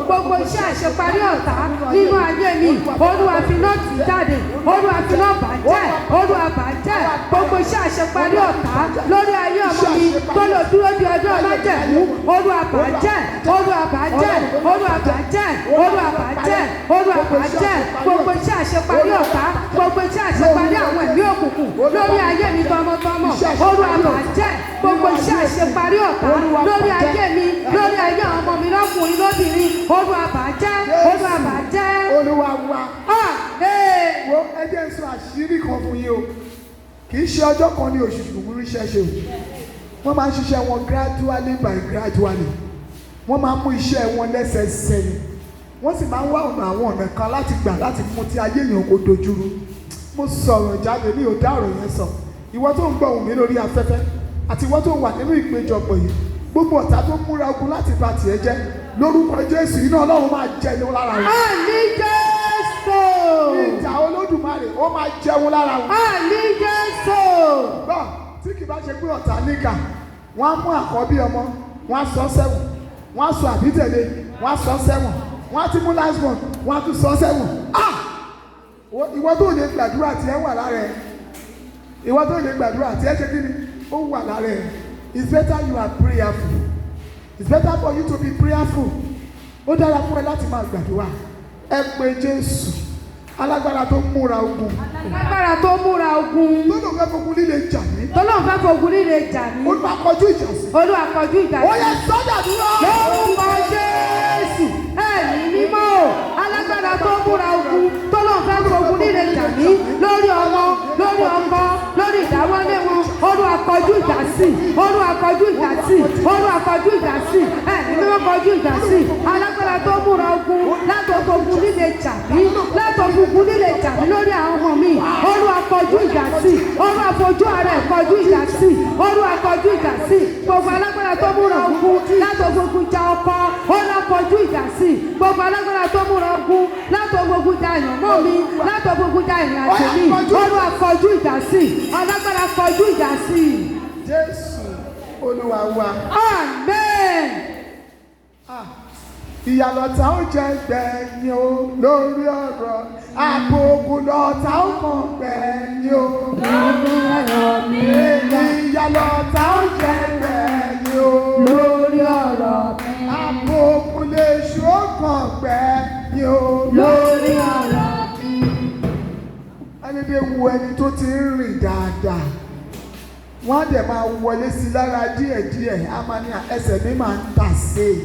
gbogbo iṣẹ́ àṣeparí ọ̀tá nínú ayé mi Olúwa fi náà tì jáde Olúwa fi náà bàjẹ́ Olúwa bàjẹ́ gbogbo iṣẹ́ àṣeparí ọ̀tá lórí ayé ọmọ mi tó lò dúró di ọjọ́ májẹ̀mú Olúwa bàjẹ́ Olúwa bàjẹ́ Olúwa bàjẹ́ Olúwa bàjẹ́ Olúwa bàjẹ́ gbogbo iṣẹ́ àṣeparí ọ̀tá gbogbo iṣẹ́ àṣeparí àwọn ẹ̀mí òkùnkùn lórí ayé mi tọmọtọmọ Olúwa bàjẹ́ gbogbo iṣẹ́ àṣeparí ọ̀tá lórí ayé mi lórí ayé àwọn ọmọ mi lọ́kùnrin lóbìnrin Olúwa bàjẹ́ Olúwa bàjẹ́. Olúwa wa. Àmín. Wo ẹ jẹ́ sọ àṣírí kan fún yín o. Kì í ṣe ọjọ́ kan ní oṣù ṣùgbọ́n ríṣẹ́ ṣe o. Wọ́n máa ń ṣiṣẹ́ wọn gradually by gradually. Wọ́n máa ń mú iṣẹ́ wọn lẹ́sẹẹsẹ ni. Wọ́n sì máa ń wá àwọn ọ̀nà kan láti gbà láti mú ti ayé èèyàn kó dojúrú. Mo sọ̀rọ̀ jáde ní òdá ọ̀rọ̀ yẹn sọ. Ìwọ tó ń gbọ́ ohùn mi lórí afẹ́fẹ́ àti ìwọ tó wà nínú ìpéjọpọ̀ yìí. Gbogbo ọ̀tá tó múra ogun láti bà tiẹ̀ jẹ́ lórúkọ Jésù iná Ọlọ́run máa jẹun lára wọn. Àmín Jésù. Ìjà Olódùmarè ó máa jẹun lára wọn. Àmín Jésù. Gbọ́ tí kì bá ṣe pé ọ̀tá níkà wọ́n á mú àkọ́bí ọmọ wọ́n á sọ sẹ́wọ̀n wọ́n á sọ àbítẹ̀lé wọ́n á sọ sẹ́wọ̀n wọ́n á ti mú last born wọ́n á tún sọ sẹ́wọ̀n. Ìwọ tó lè gbàdúrà tí ẹ wà lára ẹ ìwọ tó lè gbàdúrà tí ẹ ṣe kí ni ó wà lára ẹ. It's better you are prayerful. It's better for you to be prayerful. Ó dára fún ẹ láti máa gbàdúrà. Ẹ pé Jésù alágbára tó múra ogun. Alágbára tó múra ogun. Tó lóun fẹ́ fogun líle jà mí. Tó lóun fẹ́ fogun líle jà mí. Olúwa kọjú ìjà sí. Olúwa kọjú ìjà sí. Ó yẹ sọ́jà dúró. Lórúkọ Jésù ẹ̀mí mímọ́ alágbára tó múra ogun tó lóun fẹ́ fogun líle jà mí lórí ọmọ lórí ọkọ lórí ìdáwọ́lé wọn Olúwa kọjú ìjà sí Olúwa kọjú ìjà sí Olúwa kọjú ìjà sí ẹ̀mí mímọ́ kọjú ìjà sí alágbára tó múra ogun látò fogun líle jà mí látò fogun líle jà mí lórí àwọn ọmọ mi Olúwa kọjú ìjà sí Olúwa fojú ara ẹ̀ kọjú ìjà sí Olúwa kọjú ìjà sí gbogbo alágbára tó múra ogun látò fogun jà ọkọ Olúwa kọjú ìjà sí gbogbo alágbára tó múra ogun látò fogun jà ìyànmọ́ mi látò fogun jà ìrìn àjò mi Olúwa kọjú ìjà sí alágbára kọjú ìjà sí. Jésù Olúwa wa. Àmín. Ìyàlọ́ta ó jẹ gbẹ̀yìn o lórí ọ̀rọ̀ àpòkù lọ́ta ó kàn gbẹ̀yìn o. Ìyàlọ́ta ó jẹ gbẹ̀yìn o lórí ọ̀rọ̀ mi. àpòkù lè ṣó kàn gbẹ̀yìn o lórí ọ̀rọ̀ mi. Ẹni bí wo ẹni tó ti ń rìn dáadáa wọ́n á dẹ̀ máa wọlé sí lára díẹ̀díẹ̀ á máa ní ẹsẹ̀ mi máa ń tà sí i.